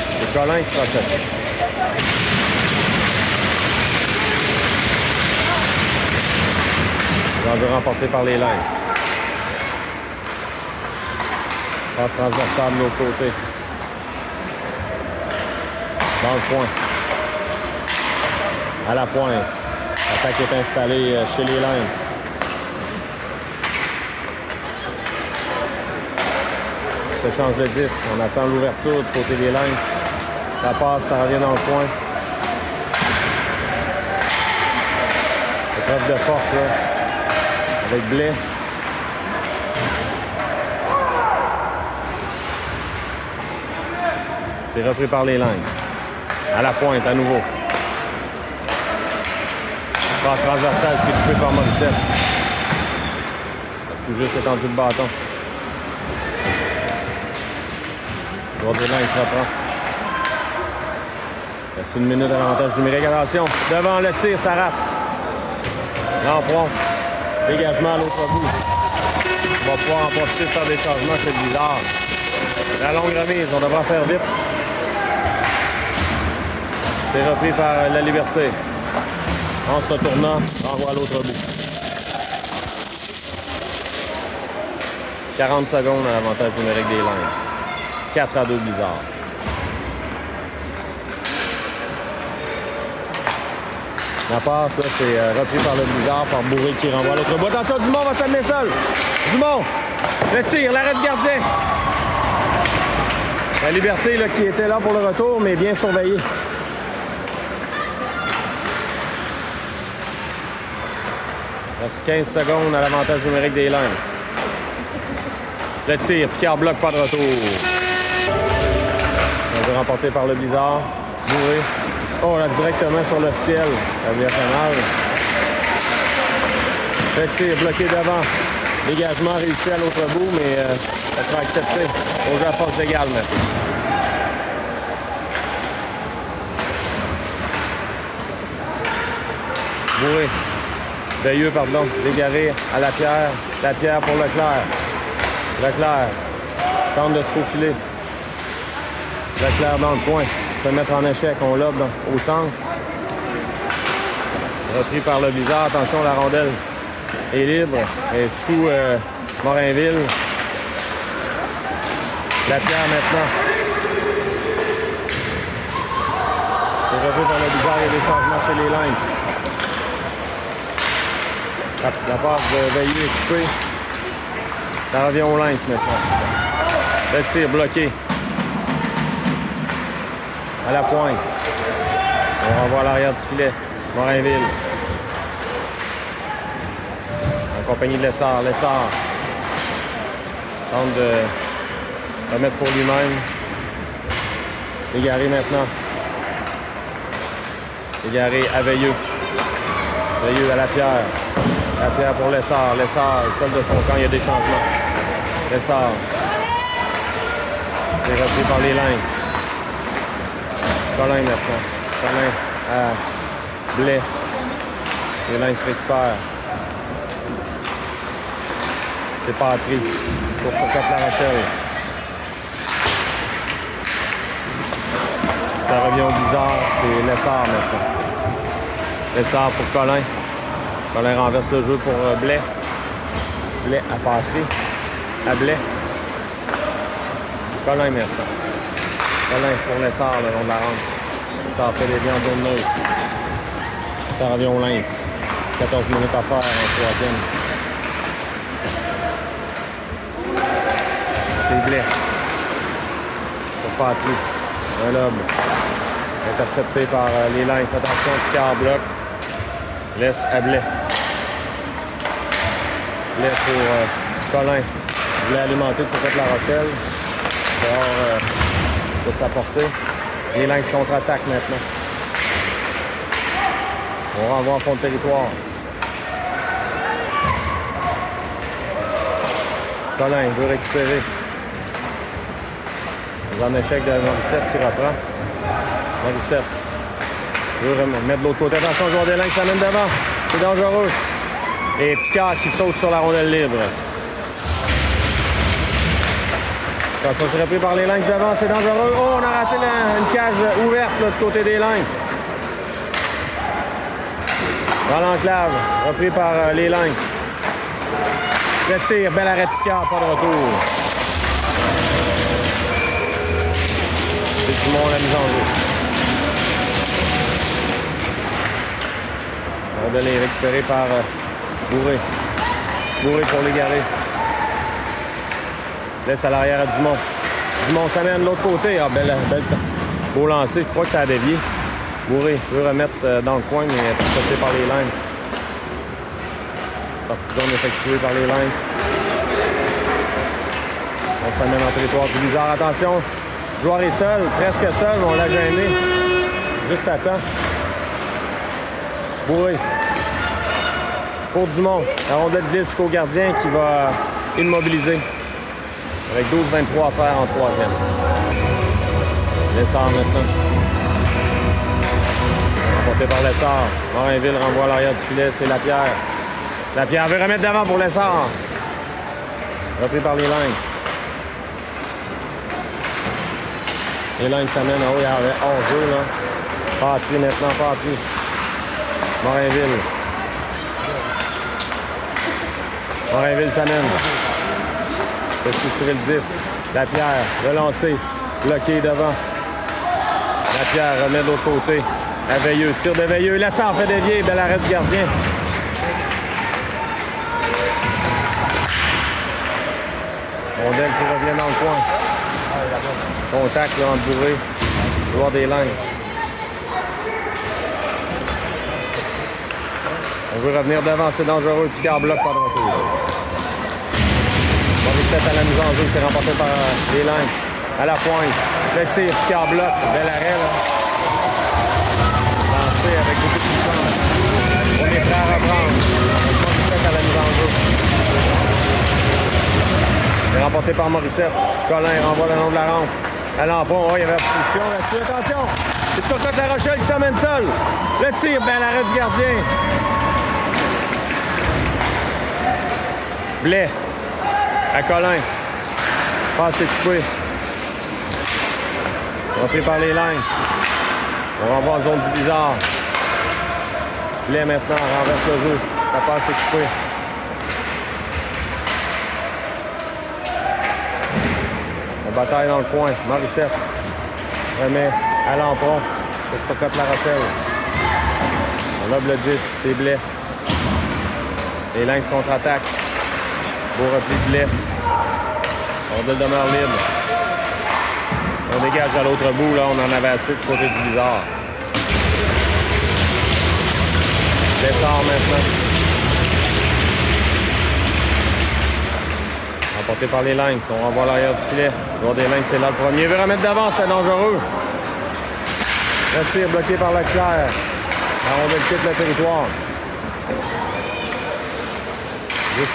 C'est Colin qui sera chassé. Les enjeux remportés par les Lynx. Passe transversale de l'autre côté. Dans le coin. À la pointe. L'attaque est installée chez les Lynx. Se change le disque. On attend l'ouverture du côté des Lynx. La passe, ça revient dans le coin. Épreuve de force là. Avec Blais. C'est repris par les Lynx. À la pointe, à nouveau. Passe transversale, c'est coupé par Morissette. Tout juste étendu le bâton. Joueur des Lynx reprend. Reste 1 minute d'avantage numérique. Attention, devant le tir, ça rate. L'emploi. Dégagement à l'autre bout. On va pouvoir en profiter faire des changements chez le Blizzard. La longue remise, on devra faire vite. C'est repris par la Liberté. En se retournant, renvoie à l'autre bout. 40 secondes à l'avantage numérique des Lynx. 4-2 Blizzard. La passe, là, c'est repris par le Blizzard, par Bourré qui renvoie à l'autre bout. Attention, Dumont va s'amener seul. Dumont, le tir, l'arrêt du gardien. La Liberté là, qui était là pour le retour, mais bien surveillée. Il reste 15 secondes à l'avantage numérique des Lynx. Le tir, Picard bloque, pas de retour. On va remporté par le Blizzard. Bourré. Oh, là, directement sur l'officiel. La VFNL. Le tir bloqué devant. Dégagement réussi à l'autre bout, mais ça sera accepté. Au jeu à force égale maintenant. Bourré. Veilleux, pardon. Dégaré à Lapierre. Lapierre pour Leclerc. Leclerc tente de se faufiler. Leclerc dans le coin. Se mettre en échec. On lobe au centre. Repris par le Blizzard. Attention, la rondelle est libre. Elle est sous Morinville. Lapierre maintenant. C'est repris par le Blizzard. Il y a des changements chez les Lynx. La passe de Veilleux est coupée. Ça revient au Lynx maintenant. Le tir bloqué. À la pointe. On renvoie à l'arrière du filet. Morinville. En compagnie de Lessard. Lessard tente de remettre pour lui-même. Égaré maintenant. Égaré à Veilleux. Veilleux à Lapierre. Lapierre pour Lessard. Lessard, seul de son camp, il y a des changements. Lessard. C'est repris par les Lynx. Colin maintenant. Colin à Blais. Les Lynx récupèrent. C'est Patry. Pour sur La Rochelle. Ça revient au Blizzard. C'est Lessard maintenant. Lessard pour Colin. Colin renverse le jeu pour Blais. Blais à Patry. À Blais. Colin maintenant. Colin pour Lessard le long de la rampe. Lessard fait des liens en zone neutre. Ça revient au Lynx. 14 minutes à faire en troisième. C'est Blais. Pour Patry. Un lobe. Intercepté par les Lynx. Attention, Picard bloc. Laisse à Blais. Blais pour Colin. Blais alimenté de La Rochelle. Dehors de sa portée. Les Lynx contre-attaque maintenant. On renvoie en fond de territoire. Colin veut récupérer. En échec de Morissette qui reprend. Morissette veut mettre de l'autre côté. Attention, joueur des Lynx s'amène devant. C'est dangereux. Et Picard qui saute sur la rondelle libre. Attention, c'est repris par les Lynx devant. C'est dangereux. Oh, on a raté une cage ouverte là, du côté des Lynx. Dans l'enclave. Repris par les Lynx. Le tir. Bel arrêt de Picard. Pas de retour. C'est Dumont la mise en jeu. On va les récupérer par Bourré. Bourré pour l'égarer. Laisse à l'arrière à Dumont. Dumont s'amène de l'autre côté. Ah, beau lancer. Je crois que ça a dévié. Bourré veut remettre dans le coin, mais intercepté par les Lynx. Sortie de zone effectuée par les Lynx. On s'amène en territoire du Blizzard. Attention, le joueur est seul, presque seul, mais on l'a gêné. Juste à temps. Bourré. pour Dumont. La rondelle glisse jusqu'au gardien qui va immobiliser. Avec 12-23 à faire en troisième. Lessard maintenant. Remporté par Lessard. Morinville renvoie à l'arrière du filet. C'est Lapierre. Lapierre veut remettre d'avant pour Lessard. Repris par les Lynx. Les Lynx s'amènent. Oh, il y avait hors-jeu, là. Patry maintenant, Patry. Morinville. Morinville s'amène. Fait structurer le disque. Lapierre, relancé. Bloqué devant. Lapierre remet de l'autre côté. À Veilleux, tir de Veilleux. Lessard fait dévier. Bel arrêt du gardien. Rondelle qui revient dans le coin. Contact là, entre Bourré. Joueur des Lynx. On veut revenir devant, c'est dangereux. Picard bloque pas de retour. Morissette à la mise en jeu, c'est remporté par les Lynx. À la pointe. Le tir, Picard bloque. Bel arrêt là. Lancé avec beaucoup de puissance. On est prêt à reprendre. Morissette à la mise en jeu. C'est remporté par Morissette. Colin renvoie le long de la rampe. À l'emprunt, il y avait obstruction là-dessus. Attention! C'est sur côte La Rochelle qui s'amène seul. Le tir, bel arrêt du gardien. Blais. À Colin. Passe coupé. Repris par les Lynx. On renvoie en zone du bizarre. Blais maintenant, renverse le jeu. Ça passe coupé. On bataille dans le coin. Morissette remet à l'emprunt. C'est sur côte La Rochelle. On lobe le disque, c'est Blais. Les Lynx contre-attaque. Beau repli de Blais. On demeure libre. On dégage à l'autre bout, là, on en avait assez du côté du bizarre. Lessard maintenant. Remporté par les Lynx. On renvoie à l'arrière du filet. Le joueur des Lynx, c'est là le premier. Il veut remettre d'avant, c'était dangereux. Le tir bloqué par Leclerc. La rondelle quitte le territoire.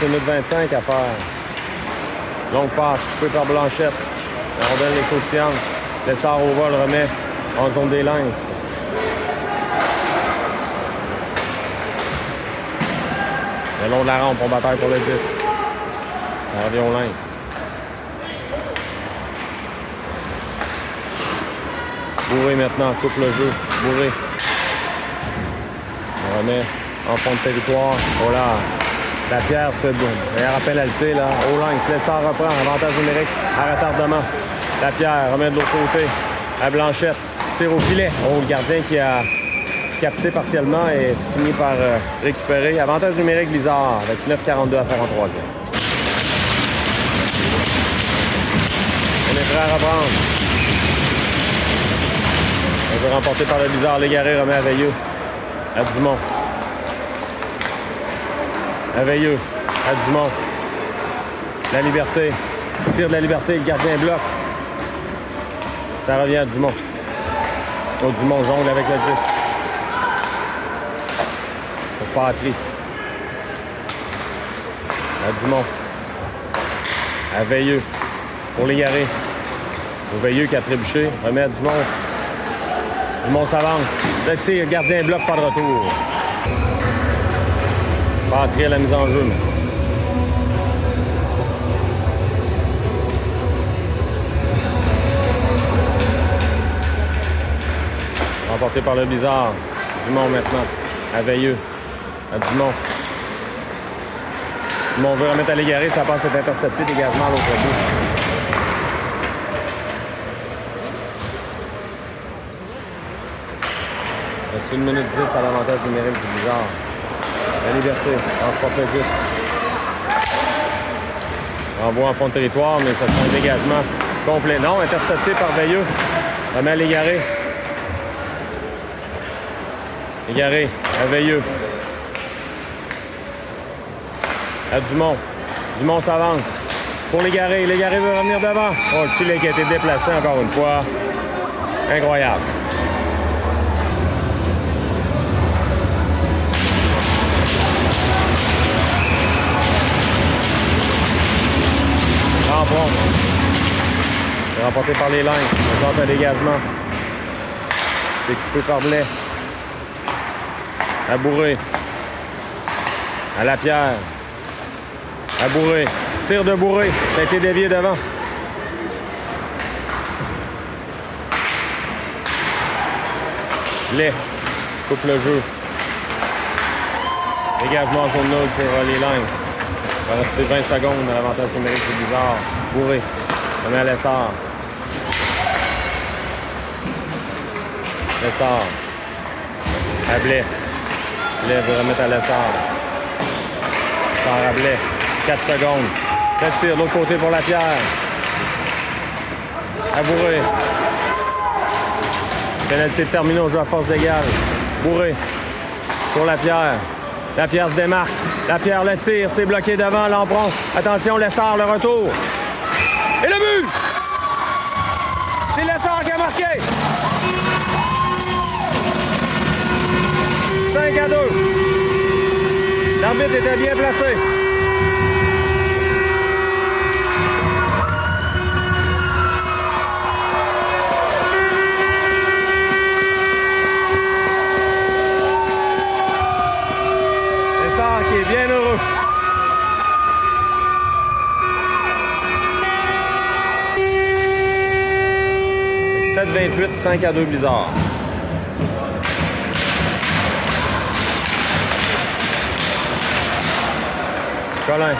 10 minutes 25 à faire. Longue passe, coupée par Blanchette. La rondelle est sautillante. Lessard au vol remet en zone des Lynx. Le long de la rampe, on bataille pour le disque. Ça revient aux Lynx. Bourré maintenant, coupe le jeu. Bourré. On remet en fond de territoire. Oh là! Lapierre se fait boum. Il rappelle Alté, là. Au Lynx. Lessard reprend. Avantage numérique à retardement. Lapierre remet de l'autre côté. À Blanchette. Tire au filet. Oh, le gardien qui a capté partiellement et fini par récupérer. Avantage numérique Blizzard avec 9,42 à faire en troisième. On est prêt à reprendre. On veut remporter par le Blizzard. Légaré remet à Veilleux. À Dumont. À Veilleux, à Dumont. La Liberté. Tire de la Liberté, le gardien bloque. Ça revient à Dumont. Oh, Dumont jongle avec le disque. Pour Patry. À Dumont. À Veilleux. Pour Légaré. Pour Veilleux qui a trébuché. Remet à Dumont. Dumont s'avance. Le tir, le gardien bloque, pas de retour. Patry à la mise en jeu. Remporté par le Blizzard. Dumont maintenant. À Veilleux. À Dumont. Dumont veut remettre à Légaré. Ça passe être intercepté. Dégagement à l'autre bout. Il reste 1 minute 10 à l'avantage numérique du Blizzard. La Liberté transporte le disque. Envoie en fond de territoire, mais ça sera un dégagement complet. Non, intercepté par Veilleux. Remet à Légaré. Légaré à Veilleux. À Dumont. Dumont s'avance. Pour Légaré. Légaré veut revenir devant. Oh, le filet qui a été déplacé encore une fois. Incroyable. front. Remporté par les Lynx. On tente un dégagement. C'est coupé par Blais. À Bourré. À Lapierre. À Bourré. Tir de Bourré. Ça a été dévié devant. Blais. Coupe le jeu. Dégagement en zone 0 pour les Lynx. Il va rester 20 secondes à l'avantage numérique du Blizzard. Bourré. On met à Lessard. Lessard. À Blais. Blais veut remettre à Lessard. Lessard à Blais. 4 secondes. Le tir de l'autre côté pour Lapierre. À Bourré. Pénalité terminée au jeu à force égale. Bourré. Pour Lapierre. Lapierre se démarque. Lapierre le tire. C'est bloqué devant Lampron. Attention, Lessard, le retour. Et le but! C'est Lessard qui a marqué. 5-2. L'arbitre était bien placé. Lessard qui est bien heureux. « 7-28, 5-2 Blizzard. Colin.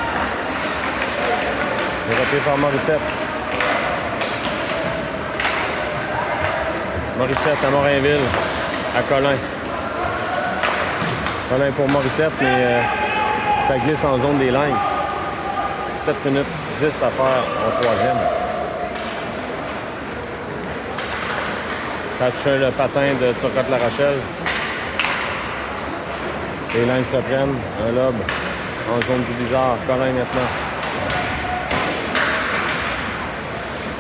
Dérapé par Morissette. Morissette à Morinville. À Colin. Colin pour Morissette, mais ça glisse en zone des Lynx. 7 minutes 10 à faire en troisième. Catcher le patin de Turcotte-La Rochelle. Les Lynx reprennent. Un lobe en zone du Blizzard. Colin maintenant.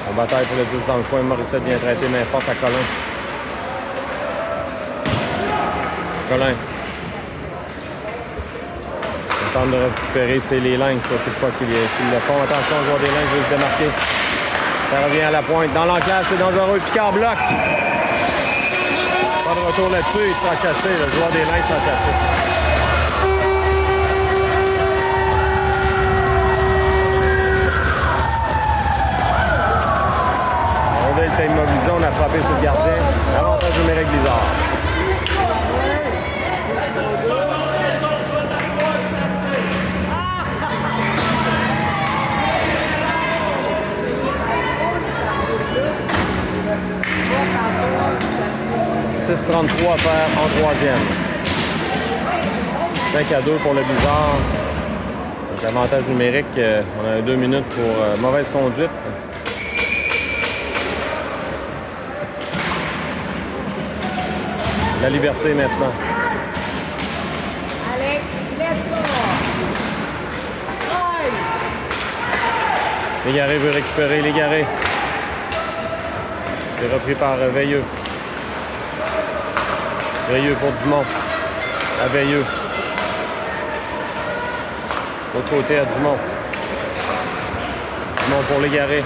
On bataille pour le 10 dans le coin. Morissette vient traiter main forte à Colin. Colin. On tente de récupérer, c'est les Lynx, toutefois qu'ils le font. Attention, le joueur des Lynx veut se démarquer. Ça revient à la pointe. Dans l'enclave, c'est dangereux. Picard bloque. Pas de retour là-dessus, il sera chassé. Le joueur des Lynx sera chassé. Rondelle était immobilisé, on a frappé sur le gardien. Avantage numérique Blizzard. « 6-33 à faire en troisième. 5-2 pour le Blizzard. Donc, avantage numérique, on a 2 minutes pour mauvaise conduite. La liberté maintenant. Légaré veut récupérer Légaré. C'est repris par Veilleux. Veilleux pour Dumont. À Veilleux. L'autre côté à Dumont. Dumont pour Légaré.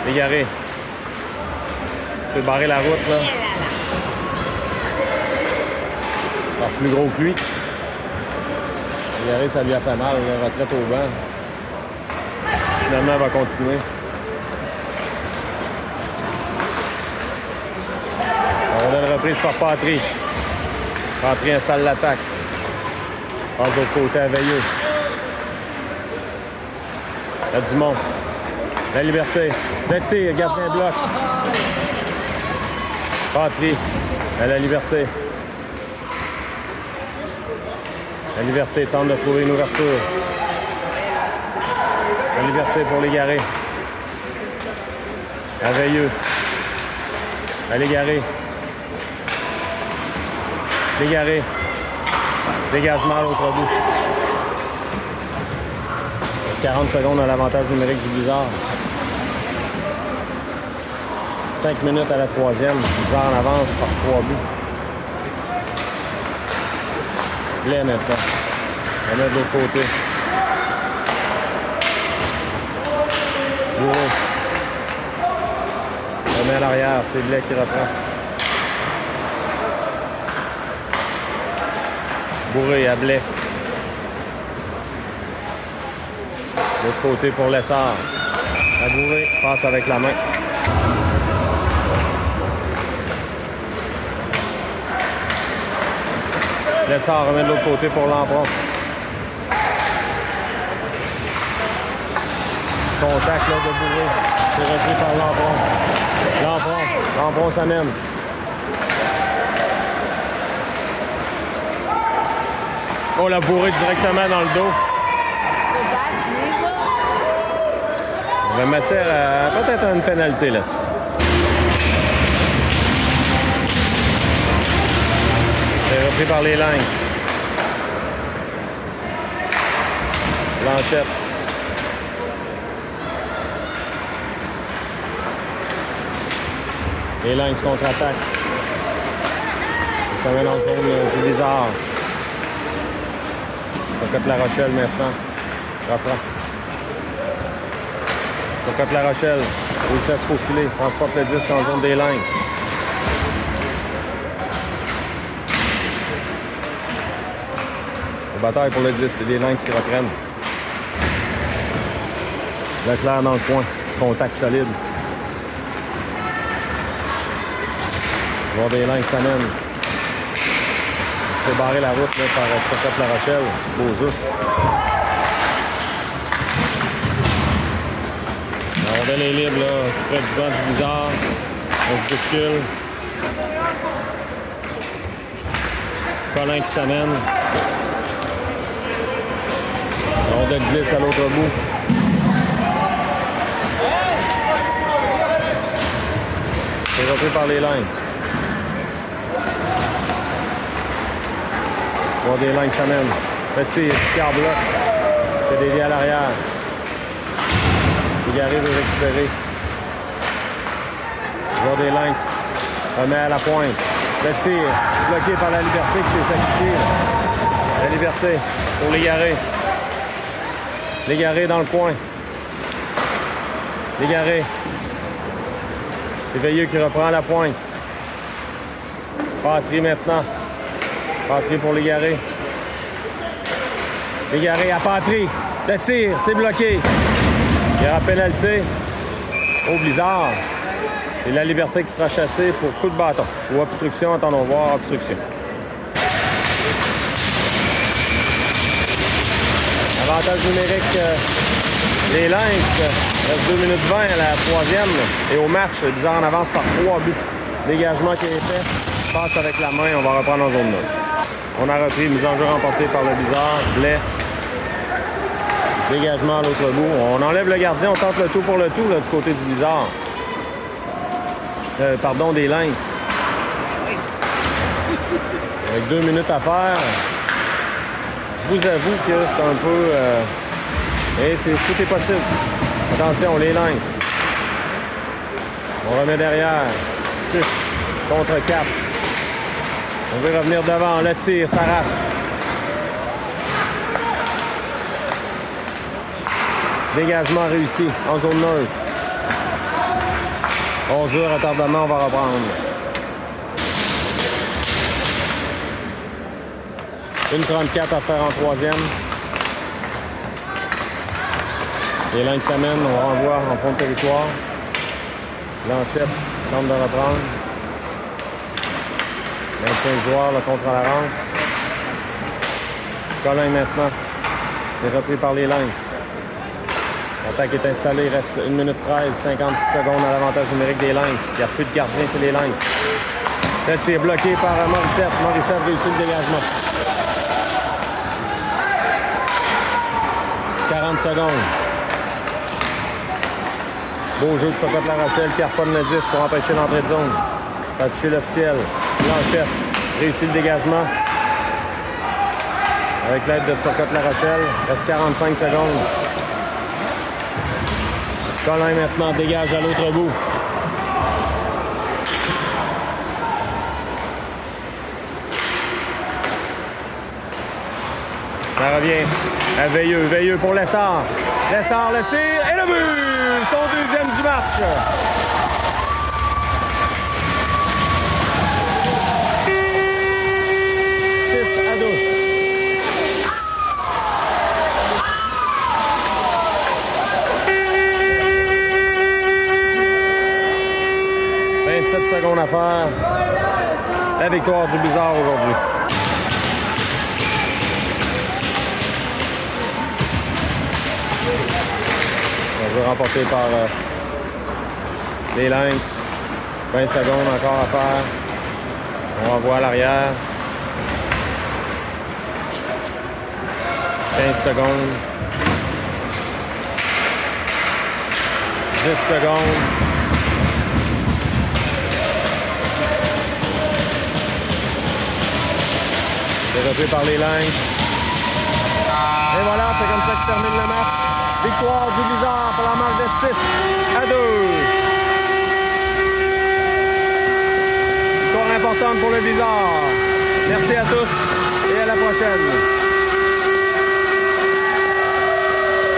Légaré. Il se fait barrer la route, là. Alors, plus gros que lui. Légaré, ça lui a fait mal. La retraite au banc. Finalement, elle va continuer. On a une reprise par Patry. Patry installe l'attaque. Passe de l'autre côté à Veilleux. À Dumont. La liberté. Le tir, gardien bloc. Patry. À la liberté. La liberté tente de trouver une ouverture. La liberté pour Légaré. À Veilleux. À Légaré. Légaré. Dégagement à l'autre bout. Il reste 40 secondes à l'avantage numérique du Blizzard. 5 minutes à la troisième. Blizzard en avance par 3 buts. Blais maintenant. On est de l'autre côté. Bourreau. Remet à l'arrière, c'est Blais qui reprend. Bourré à Blais. L'autre côté pour Lessard. À Bourré, passe avec la main. Lessard remet de l'autre côté pour Lampron. Contact là, de Bourré. C'est repris par Lampron. Lampron s'amène. Oh, la Bourré directement dans le dos. On va matière à peut-être une pénalité là-dessus. C'est repris par les Lynx. Blanchette. Les Lynx contre-attaque. Ça met dans la zone du bizarre. Surcote La Rochelle maintenant. Reprend. Surcote La Rochelle. Réussit à se faufiler. Transporte le disque en zone des Lynx. Bataille pour le 10, c'est les Lynx qui reprennent. Leclerc dans le coin. Contact solide. Voir des Lynx s'amènent. Il se fait barrer la route là, par Surcote La Rochelle. Beau jeu. La rondelle est libre, là, tout près du banc du Blizzard. On se bouscule. Colin qui s'amène. La rondelle glisse à l'autre bout. C'est repris par les Lynx. Voir des Lynx s'amènent. Petit, Picard bloc. Fait dévier à l'arrière. Légaré veut récupérer. Voir des Lynx. Remet à la pointe. Le tir. Bloqué par la Liberté qui s'est sacrifiée. La Liberté pour Légaré. Légaré dans le coin. Légaré. C'est Veilleux qui reprend la pointe. Patry maintenant. Patry pour Légaré. Légaré à Patry. Le tir, c'est bloqué. Il y aura pénalité au Blizzard. Et la Liberté qui sera chassée pour coup de bâton. Ou obstruction, attendons voir, obstruction. Avantage numérique, les Lynx. Reste 2 minutes 20 à la troisième. Et au match, le Blizzard en avance par 3 buts. Dégagement qui est fait. Passe avec la main, on va reprendre en zone 9. On a repris, mise en jeu remportée par le Blizzard. Blais. Dégagement à l'autre bout. On enlève le gardien, on tente le tout pour le tout là, du côté du Blizzard. Pardon, des Lynx. Avec 2 minutes à faire, je vous avoue que c'est un peu... tout est possible. Attention, les Lynx. On remet derrière. 6 contre 4. On veut revenir devant. Le tir, ça rate. Dégagement réussi en zone neutre. On joue retardement, on va reprendre. 1:34 à faire en troisième. Les Lynx s'amènent, on renvoie en fond de territoire. Blanchette tente de reprendre. 25 joueurs, le contre à la rampe. Colin maintenant. C'est repris par les Lynx. L'attaque est installée, il reste 1 minute 13, 50 secondes à l'avantage numérique des Lynx. Il n'y a plus de gardien chez les Lynx. Le tir bloqué par Morissette. Morissette réussit le dégagement. 40 secondes. Beau jeu de Surcote La Rochelle qui harponne le 10 pour empêcher l'entrée de zone. Ça a touché l'officiel. Blanchette réussit le dégagement. Avec l'aide de Surcote La Rochelle. Il reste 45 secondes. Colin maintenant dégage à l'autre bout. Ça revient à Veilleux. Veilleux pour Lessard. Lessard le tire et le but! Son deuxième du match. Secondes à faire. La victoire du Blizzard aujourd'hui. On veut remporter par les Lynx. 20 secondes encore à faire. On va voir l'arrière. 15 secondes. 10 secondes. Développé par les Lynx. Et voilà, c'est comme ça que termine le match. Victoire du Blizzard pour la marque de 6-2. Victoire importante pour le Blizzard. Merci à tous et à la prochaine.